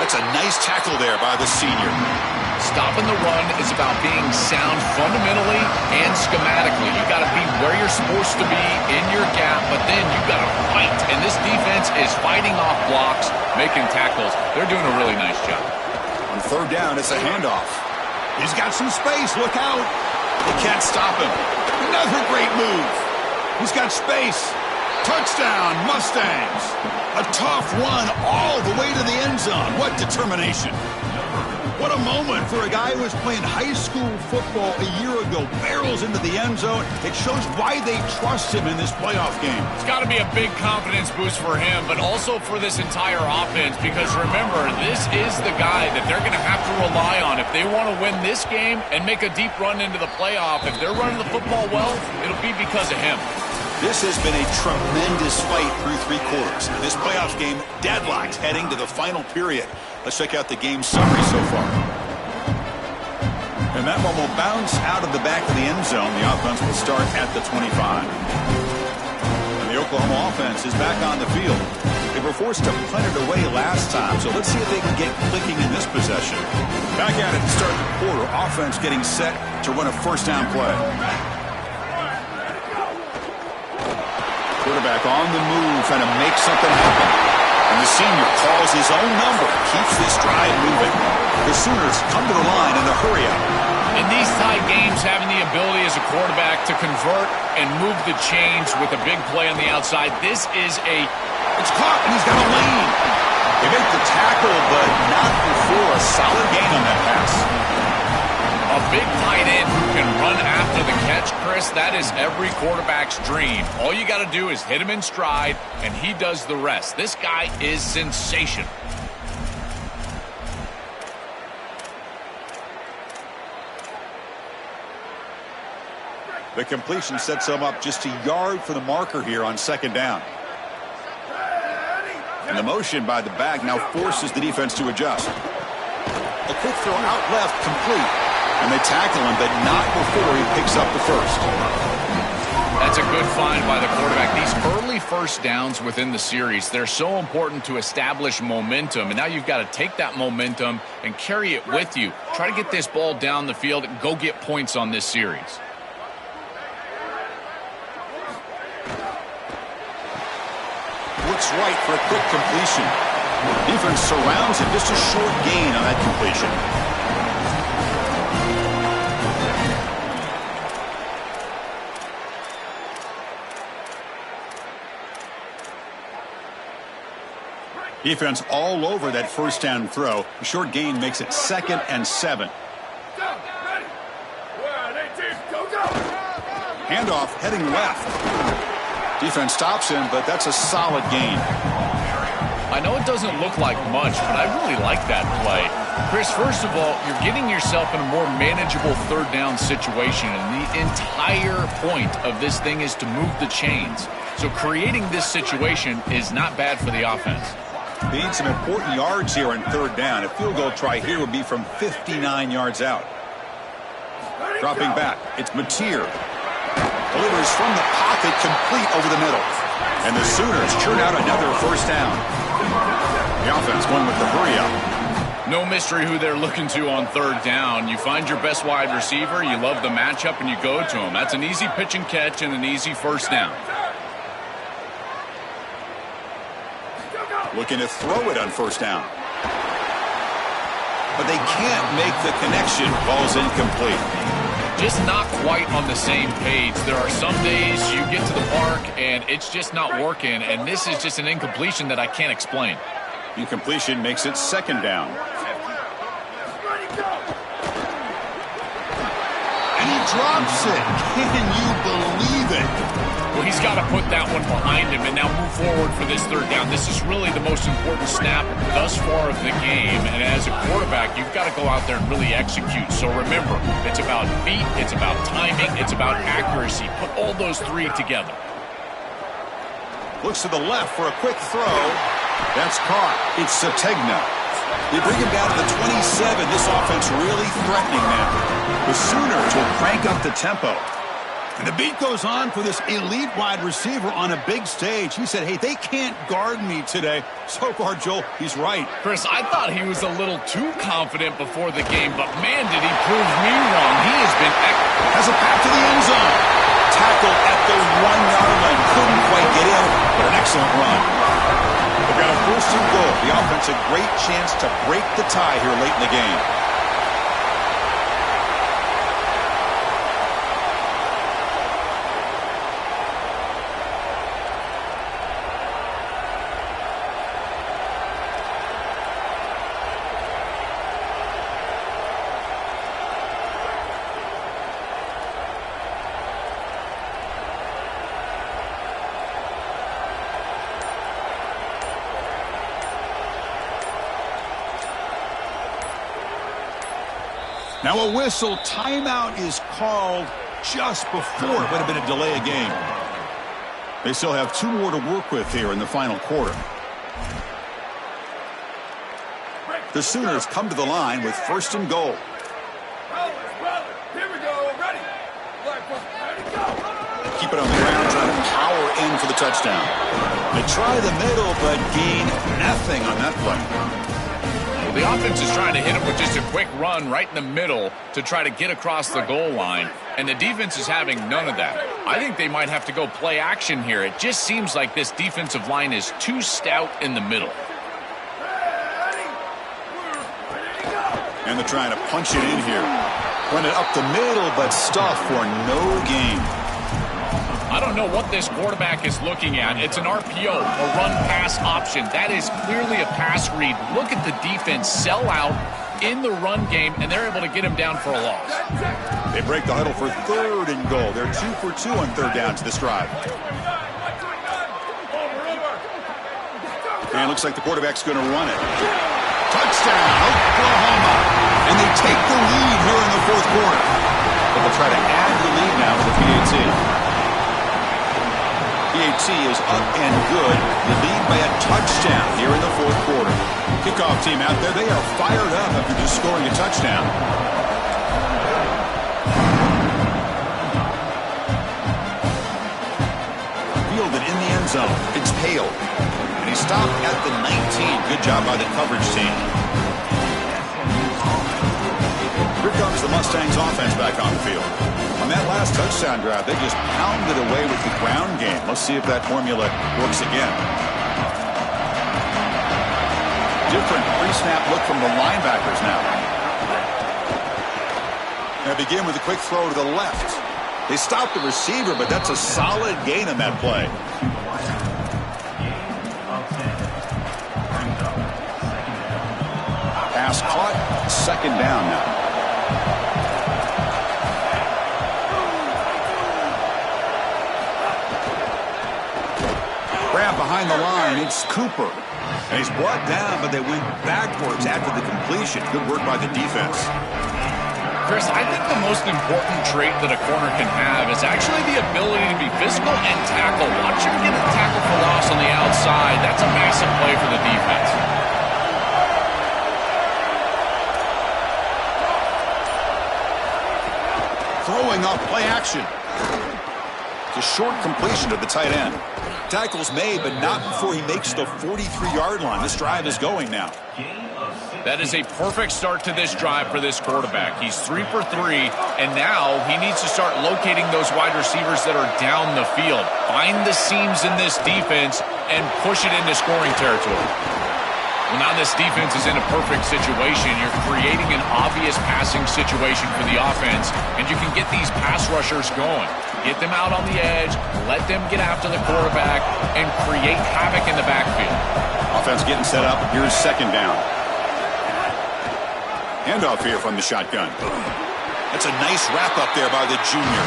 That's a nice tackle there by the senior. Stopping the run is about being sound fundamentally and schematically. You got to be where you're supposed to be in your gap, but then you got to fight. And this defense is fighting off blocks, making tackles. They're doing a really nice job. On third down, it's a handoff. He's got some space. Look out. They can't stop him. Another great move. He's got space. Touchdown, Mustangs. A tough run all the way to the end zone. What determination. What a moment for a guy who was playing high school football a year ago. Barrels into the end zone. It shows why they trust him in this playoff game. It's got to be a big confidence boost for him, but also for this entire offense, because remember, this is the guy that they're going to have to rely on if they want to win this game and make a deep run into the playoff. If they're running the football well, it'll be because of him. This has been a tremendous fight through 3 quarters. This playoff game deadlocked heading to the final period. Let's check out the game summary so far. And that one will bounce out of the back of the end zone. The offense will start at the 25. And the Oklahoma offense is back on the field. They were forced to punt it away last time, so let's see if they can get clicking in this possession. Back at it to start the quarter. Offense getting set to run a first down play. Quarterback on the move, trying to make something happen. And the senior calls his own number, keeps this drive moving. The Sooners come to the line in the hurry up. In these tight games, having the ability as a quarterback to convert and move the chains with a big play on the outside, this is a... It's caught, and he's got a lane. They make the tackle, but not before a solid gain on that pass. A big tight end who can run after the catch, Chris, that is every quarterback's dream. All you got to do is hit him in stride, and he does the rest. This guy is sensational. The completion sets him up just a yard for the marker here on second down. And the motion by the back now forces the defense to adjust. A quick throw out left, complete. And they tackle him, but not before he picks up the first. That's a good find by the quarterback. These early first downs within the series, they're so important to establish momentum. And now you've got to take that momentum and carry it with you. Try to get this ball down the field and go get points on this series. Looks right for a quick completion. Defense surrounds him. Just a short gain on that completion. Defense all over that first down throw. The short gain makes it 2nd and 7. Handoff heading left. Defense stops him, but that's a solid gain. I know it doesn't look like much, but I really like that play. Chris, first of all, you're getting yourself in a more manageable third down situation, and the entire point of this thing is to move the chains. So creating this situation is not bad for the offense. They need some important yards here on third down. A field goal try here would be from 59 yards out. Dropping back, it's Mateer. Delivers from the pocket, complete over the middle. And the Sooners churn out another first down. The offense going with the hurry up. No mystery who they're looking to on third down. You find your best wide receiver, you love the matchup, and you go to him. That's an easy pitch and catch and an easy first down. Looking to throw it on first down. But they can't make the connection. Ball's incomplete. Just not quite on the same page. There are some days you get to the park and it's just not working, and this is just an incompletion that I can't explain. Incompletion makes it 2nd down. And he drops it. Can you believe it? Well, he's got to put that one behind him and now move forward for this third down. This is really the most important snap thus far of the game. And as a quarterback, you've got to go out there and really execute. So remember, it's about feet, it's about timing, it's about accuracy. Put all those three together. Looks to the left for a quick throw. That's caught. It's Sategna. They bring him down to the 27. This offense really threatening now. The Sooners will crank up the tempo. And the beat goes on for this elite wide receiver on a big stage. He said, hey, they can't guard me today. So far, Joel, he's right. Chris, I thought he was a little too confident before the game, but man, did he prove me wrong. He has been excellent. Has a pass to the end zone. Tackled at the 1-yard line. Couldn't quite get in, but an excellent run. They've got a first and goal. The offense a great chance to break the tie here late in the game. Now a whistle, timeout is called just before it would have been a delay of game. They still have 2 more to work with here in the final quarter. The Sooners come to the line with first and goal. Here we go, ready. Keep it on the ground, trying to power in for the touchdown. They try the middle, but gain nothing on that play. The offense is trying to hit him with just a quick run right in the middle to try to get across the goal line, and the defense is having none of that. I think they might have to go play action here. It just seems like this defensive line is too stout in the middle. And they're trying to punch it in here. Run it up the middle, but stuff for no gain. I don't know what this quarterback is looking at. It's an RPO, a run-pass option. That is clearly a pass read. Look at the defense sell out, in the run game, and they're able to get him down for a loss. They break the huddle for 3rd and goal. They're 2 for 2 on 3rd down to this drive. And it looks like the quarterback's going to run it. Touchdown, Oklahoma. And they take the lead here in the 4th quarter. But they'll try to add the lead now with the PAT. PAT is up and good. The lead by a touchdown here in the 4th quarter. Kickoff team out there, they are fired up after just scoring a touchdown. Fielded in the end zone. It's Hale. And he stopped at the 19. Good job by the coverage team. Here comes the Mustangs offense back on the field. On that last touchdown drive, they just pounded away with the ground game. Let's see if that formula works again. Different pre-snap look from the linebackers now. They begin with a quick throw to the left. They stop the receiver, but that's a solid gain on that play. Pass caught, 2nd down now. Grab behind the line, it's Cooper. And he's brought down, but they went backwards after the completion. Good work by the defense. Chris, I think the most important trait that a corner can have is actually the ability to be physical and tackle. Watch him get a tackle for loss on the outside. That's a massive play for the defense. Throwing off play action. It's a short completion to the tight end. Tackle's made, but not before he makes the 43-yard line. This drive is going now. That is a perfect start to this drive for this quarterback. He's 3 for 3, and now he needs to start locating those wide receivers that are down the field. Find the seams in this defense and push it into scoring territory. Well, now this defense is in a perfect situation. You're creating an obvious passing situation for the offense, and you can get these pass rushers going. Get them out on the edge, let them get after the quarterback, and create havoc in the backfield. Offense getting set up. Here's 2nd down. Handoff here from the shotgun. That's a nice wrap up there by the junior.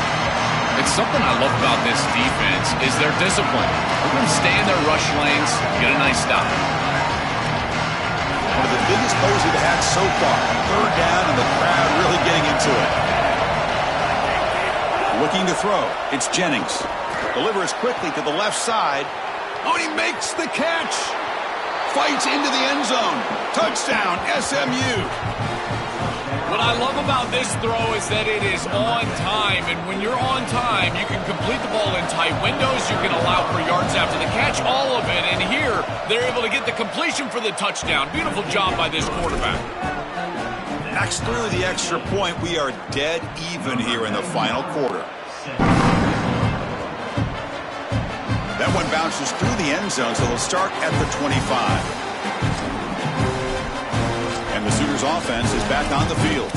It's something I love about this defense is their discipline. They're going to stay in their rush lanes, get a nice stop. One of the biggest plays we've had so far. 3rd down and the crowd really getting into it. Looking to throw. It's Jennings. Delivers quickly to the left side. Oh, he makes the catch. Fights into the end zone. Touchdown, SMU. What I love about this throw is that it is on time, and when you're on time, you can complete the ball in tight windows, you can allow for yards after the catch, all of it, and here, they're able to get the completion for the touchdown. Beautiful job by this quarterback. Knocks through the extra point. We are dead even here in the final quarter. That one bounces through the end zone, so they'll start at the 25. And the Sooners offense is back on the field.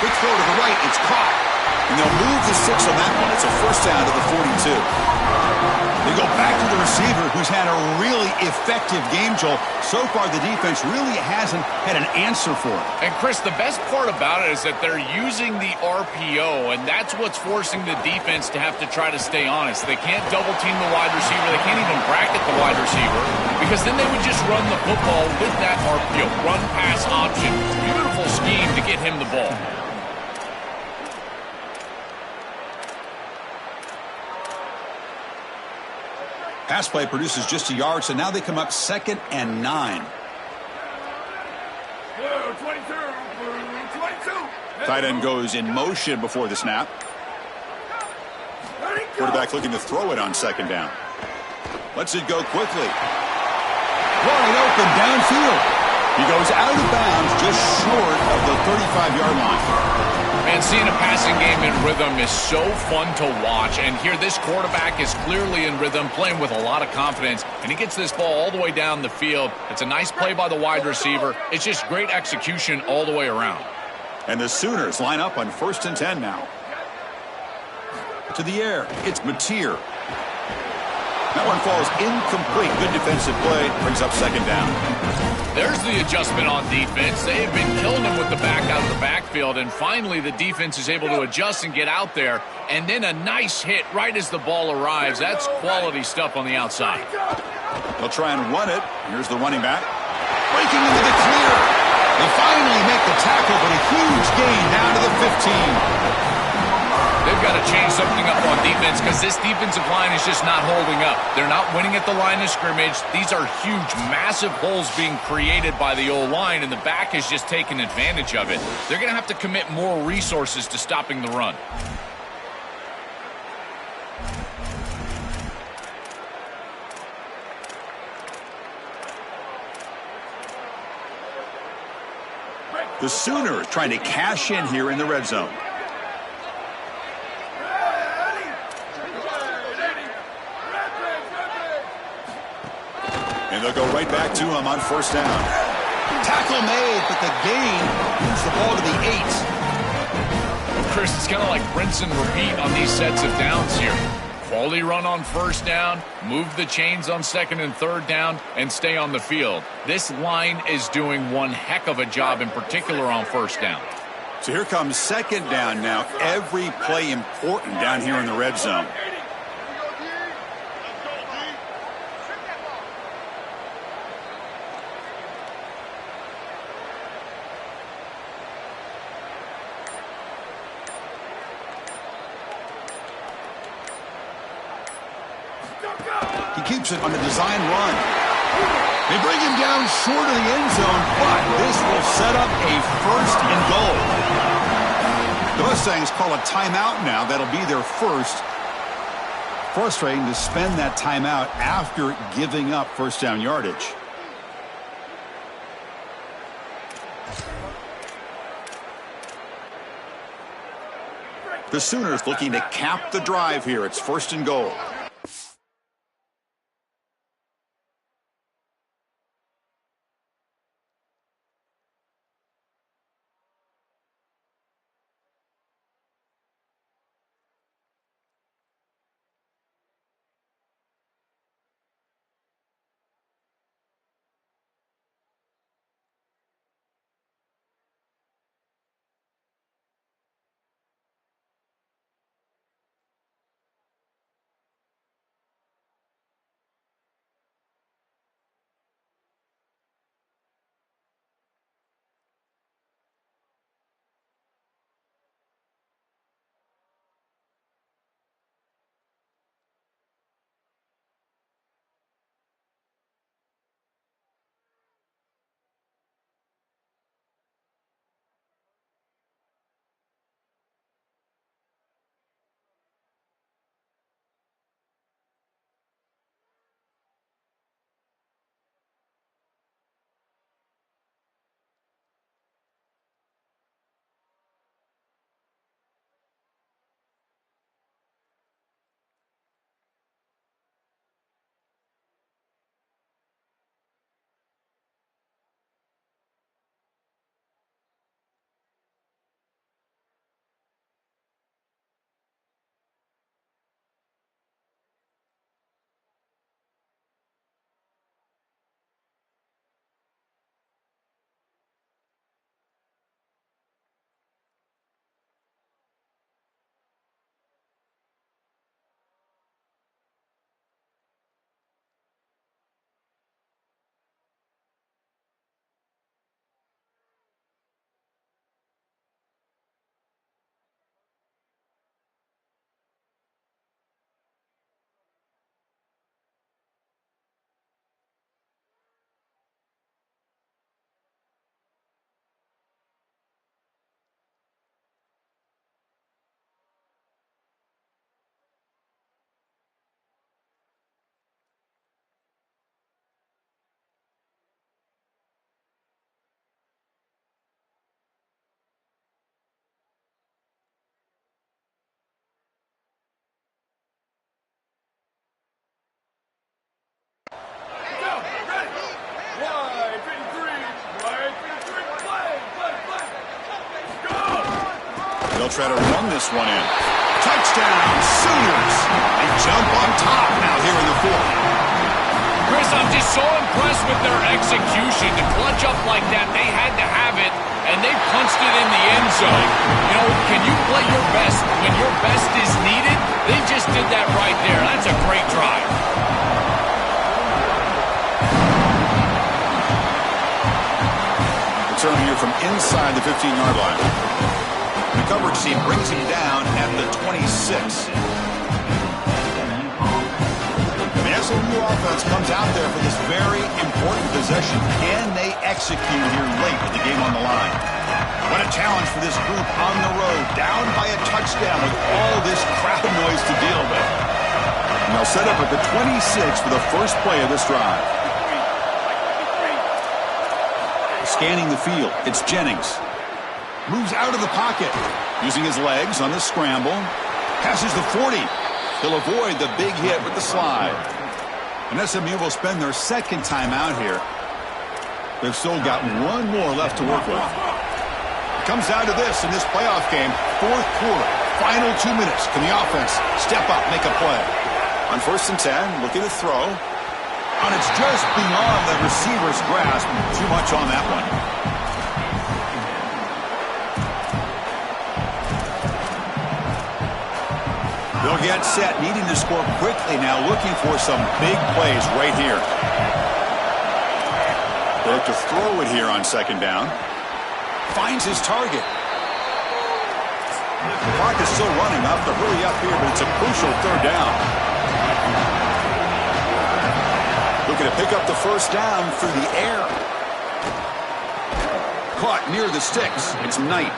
Quick throw to the right, it's caught. And they'll move the 6 on that one. It's a 1st down to the 42. They go back to the receiver, who's had a really effective game, Joel. So far, the defense really hasn't had an answer for it. And, Chris, the best part about it is that they're using the RPO, and that's what's forcing the defense to have to try to stay honest. They can't double-team the wide receiver. They can't even bracket the wide receiver, because then they would just run the football with that RPO, run-pass option. Beautiful scheme to get him the ball. Pass play produces just a yard, so now they come up 2nd and 9. 22. Tight end goes in motion before the snap. Quarterback looking to throw it on 2nd down. Lets it go quickly. Wide open downfield. He goes out of bounds just short of the 35-yard line. Man, seeing a passing game in rhythm is so fun to watch. And here, this quarterback is clearly in rhythm, playing with a lot of confidence. And he gets this ball all the way down the field. It's a nice play by the wide receiver. It's just great execution all the way around. And the Sooners line up on 1st and 10 now. To the air, it's Mateer. That one falls incomplete. Good defensive play. Brings up 2nd down. There's the adjustment on defense. They have been killing them with the back out of the backfield, and finally the defense is able to adjust and get out there, and then a nice hit right as the ball arrives. That's quality stuff on the outside. They'll try and run it. Here's the running back. Breaking into the clear. They finally make the tackle, but a huge gain down to the 15. They've got to change something up on defense because this defensive line is just not holding up. They're not winning at the line of scrimmage. These are huge, massive holes being created by the O-line, and the back is just taking advantage of it. They're going to have to commit more resources to stopping the run. The Sooners trying to cash in here in the red zone. And they'll go right back to him on 1st down. Tackle made, but the gain moves the ball to the 8. Chris, it's kind of like rinse and repeat on these sets of downs here. Quality run on 1st down, move the chains on 2nd and 3rd down, and stay on the field. This line is doing one heck of a job, in particular on 1st down. So here comes 2nd down now. Every play important down here in the red zone. He keeps it on the design run. They bring him down short of the end zone, but this will set up a 1st and goal. The Mustangs call a timeout now. That'll be their 1st. Frustrating to spend that timeout after giving up 1st down yardage. The Sooners looking to cap the drive here. It's 1st and goal. They'll try to run this one in. Touchdown, Sooners! They jump on top now here in the fourth. Chris, I'm just so impressed with their execution. To clutch up like that, they had to have it, and they punched it in the end zone. You know, can you play your best when your best is needed? They just did that right there. That's a great drive. Return here from inside the 15-yard line. The coverage team brings him down at the 26. The SMU offense comes out there for this very important possession. Can they execute here late with the game on the line? What a challenge for this group on the road, down by a touchdown with all this crowd noise to deal with. And they'll set up at the 26 for the first play of this drive. Scanning the field, it's Jennings. Moves out of the pocket, using his legs on the scramble. Passes the 40. He'll avoid the big hit with the slide. And SMU will spend their second timeout here. They've still got one more left to work with. It comes down to this in this playoff game. Fourth quarter, final 2 minutes. Can the offense step up, make a play? On 1st and 10, looking to throw. And it's just beyond the receiver's grasp. Too much on that one. They'll get set, needing to score quickly now, looking for some big plays right here. They have to throw it here on 2nd down. Finds his target. The clock is still running up. They're really up here, but it's a crucial 3rd down. Looking to pick up the 1st down through the air. Caught near the sticks. It's Knight.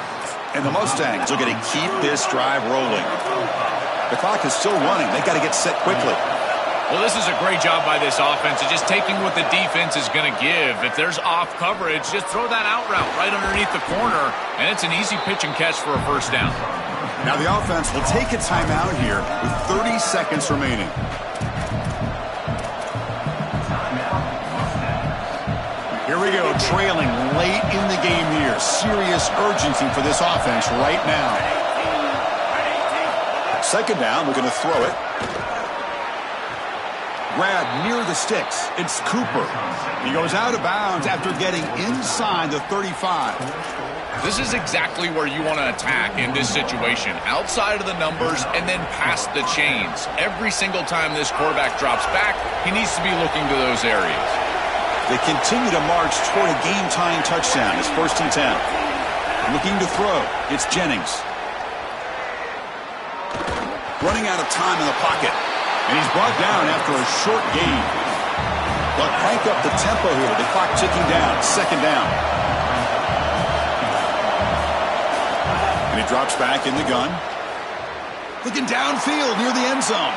And the Mustangs are going to keep this drive rolling. The clock is still running. They've got to get set quickly. Well, this is a great job by this offense of just taking what the defense is going to give. If there's off coverage, just throw that out route right underneath the corner, and it's an easy pitch and catch for a 1st down. Now the offense will take a timeout here with 30 seconds remaining. Here we go, trailing late in the game here. Serious urgency for this offense right now. 2nd down, we're going to throw it. Grab near the sticks. It's Cooper. He goes out of bounds after getting inside the 35. This is exactly where you want to attack in this situation. Outside of the numbers and then past the chains. Every single time this quarterback drops back, he needs to be looking to those areas. They continue to march toward a game-tying touchdown. It's 1st and 10. Looking to throw. It's Jennings. Running out of time in the pocket. And he's brought down after a short gain. They'll crank up the tempo here. The clock ticking down. 2nd down. And he drops back in the gun. Looking downfield near the end zone.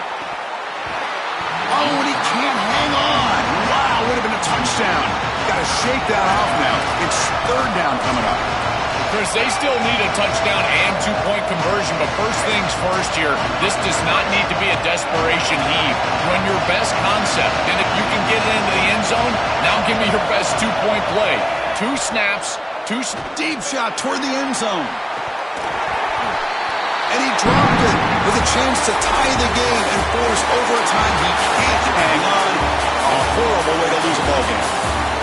Oh, and he can't hang on. Wow, would have been a touchdown. Got to shake that off now. It's 3rd down coming up. Chris, they still need a touchdown and 2-point conversion, but first things first here, this does not need to be a desperation heave. Run your best concept, and if you can get it into the end zone, now give me your best 2-point play. 2 snaps, deep shot toward the end zone. And he dropped it with a chance to tie the game and force overtime. He can't hang on. A horrible way to lose a ball game.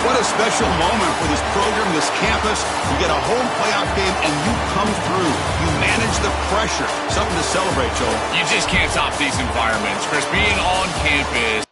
What a special moment for this program, this campus. You get a home playoff game, and you come through. You manage the pressure. Something to celebrate, Joel. You just can't top these environments. Chris, being on campus.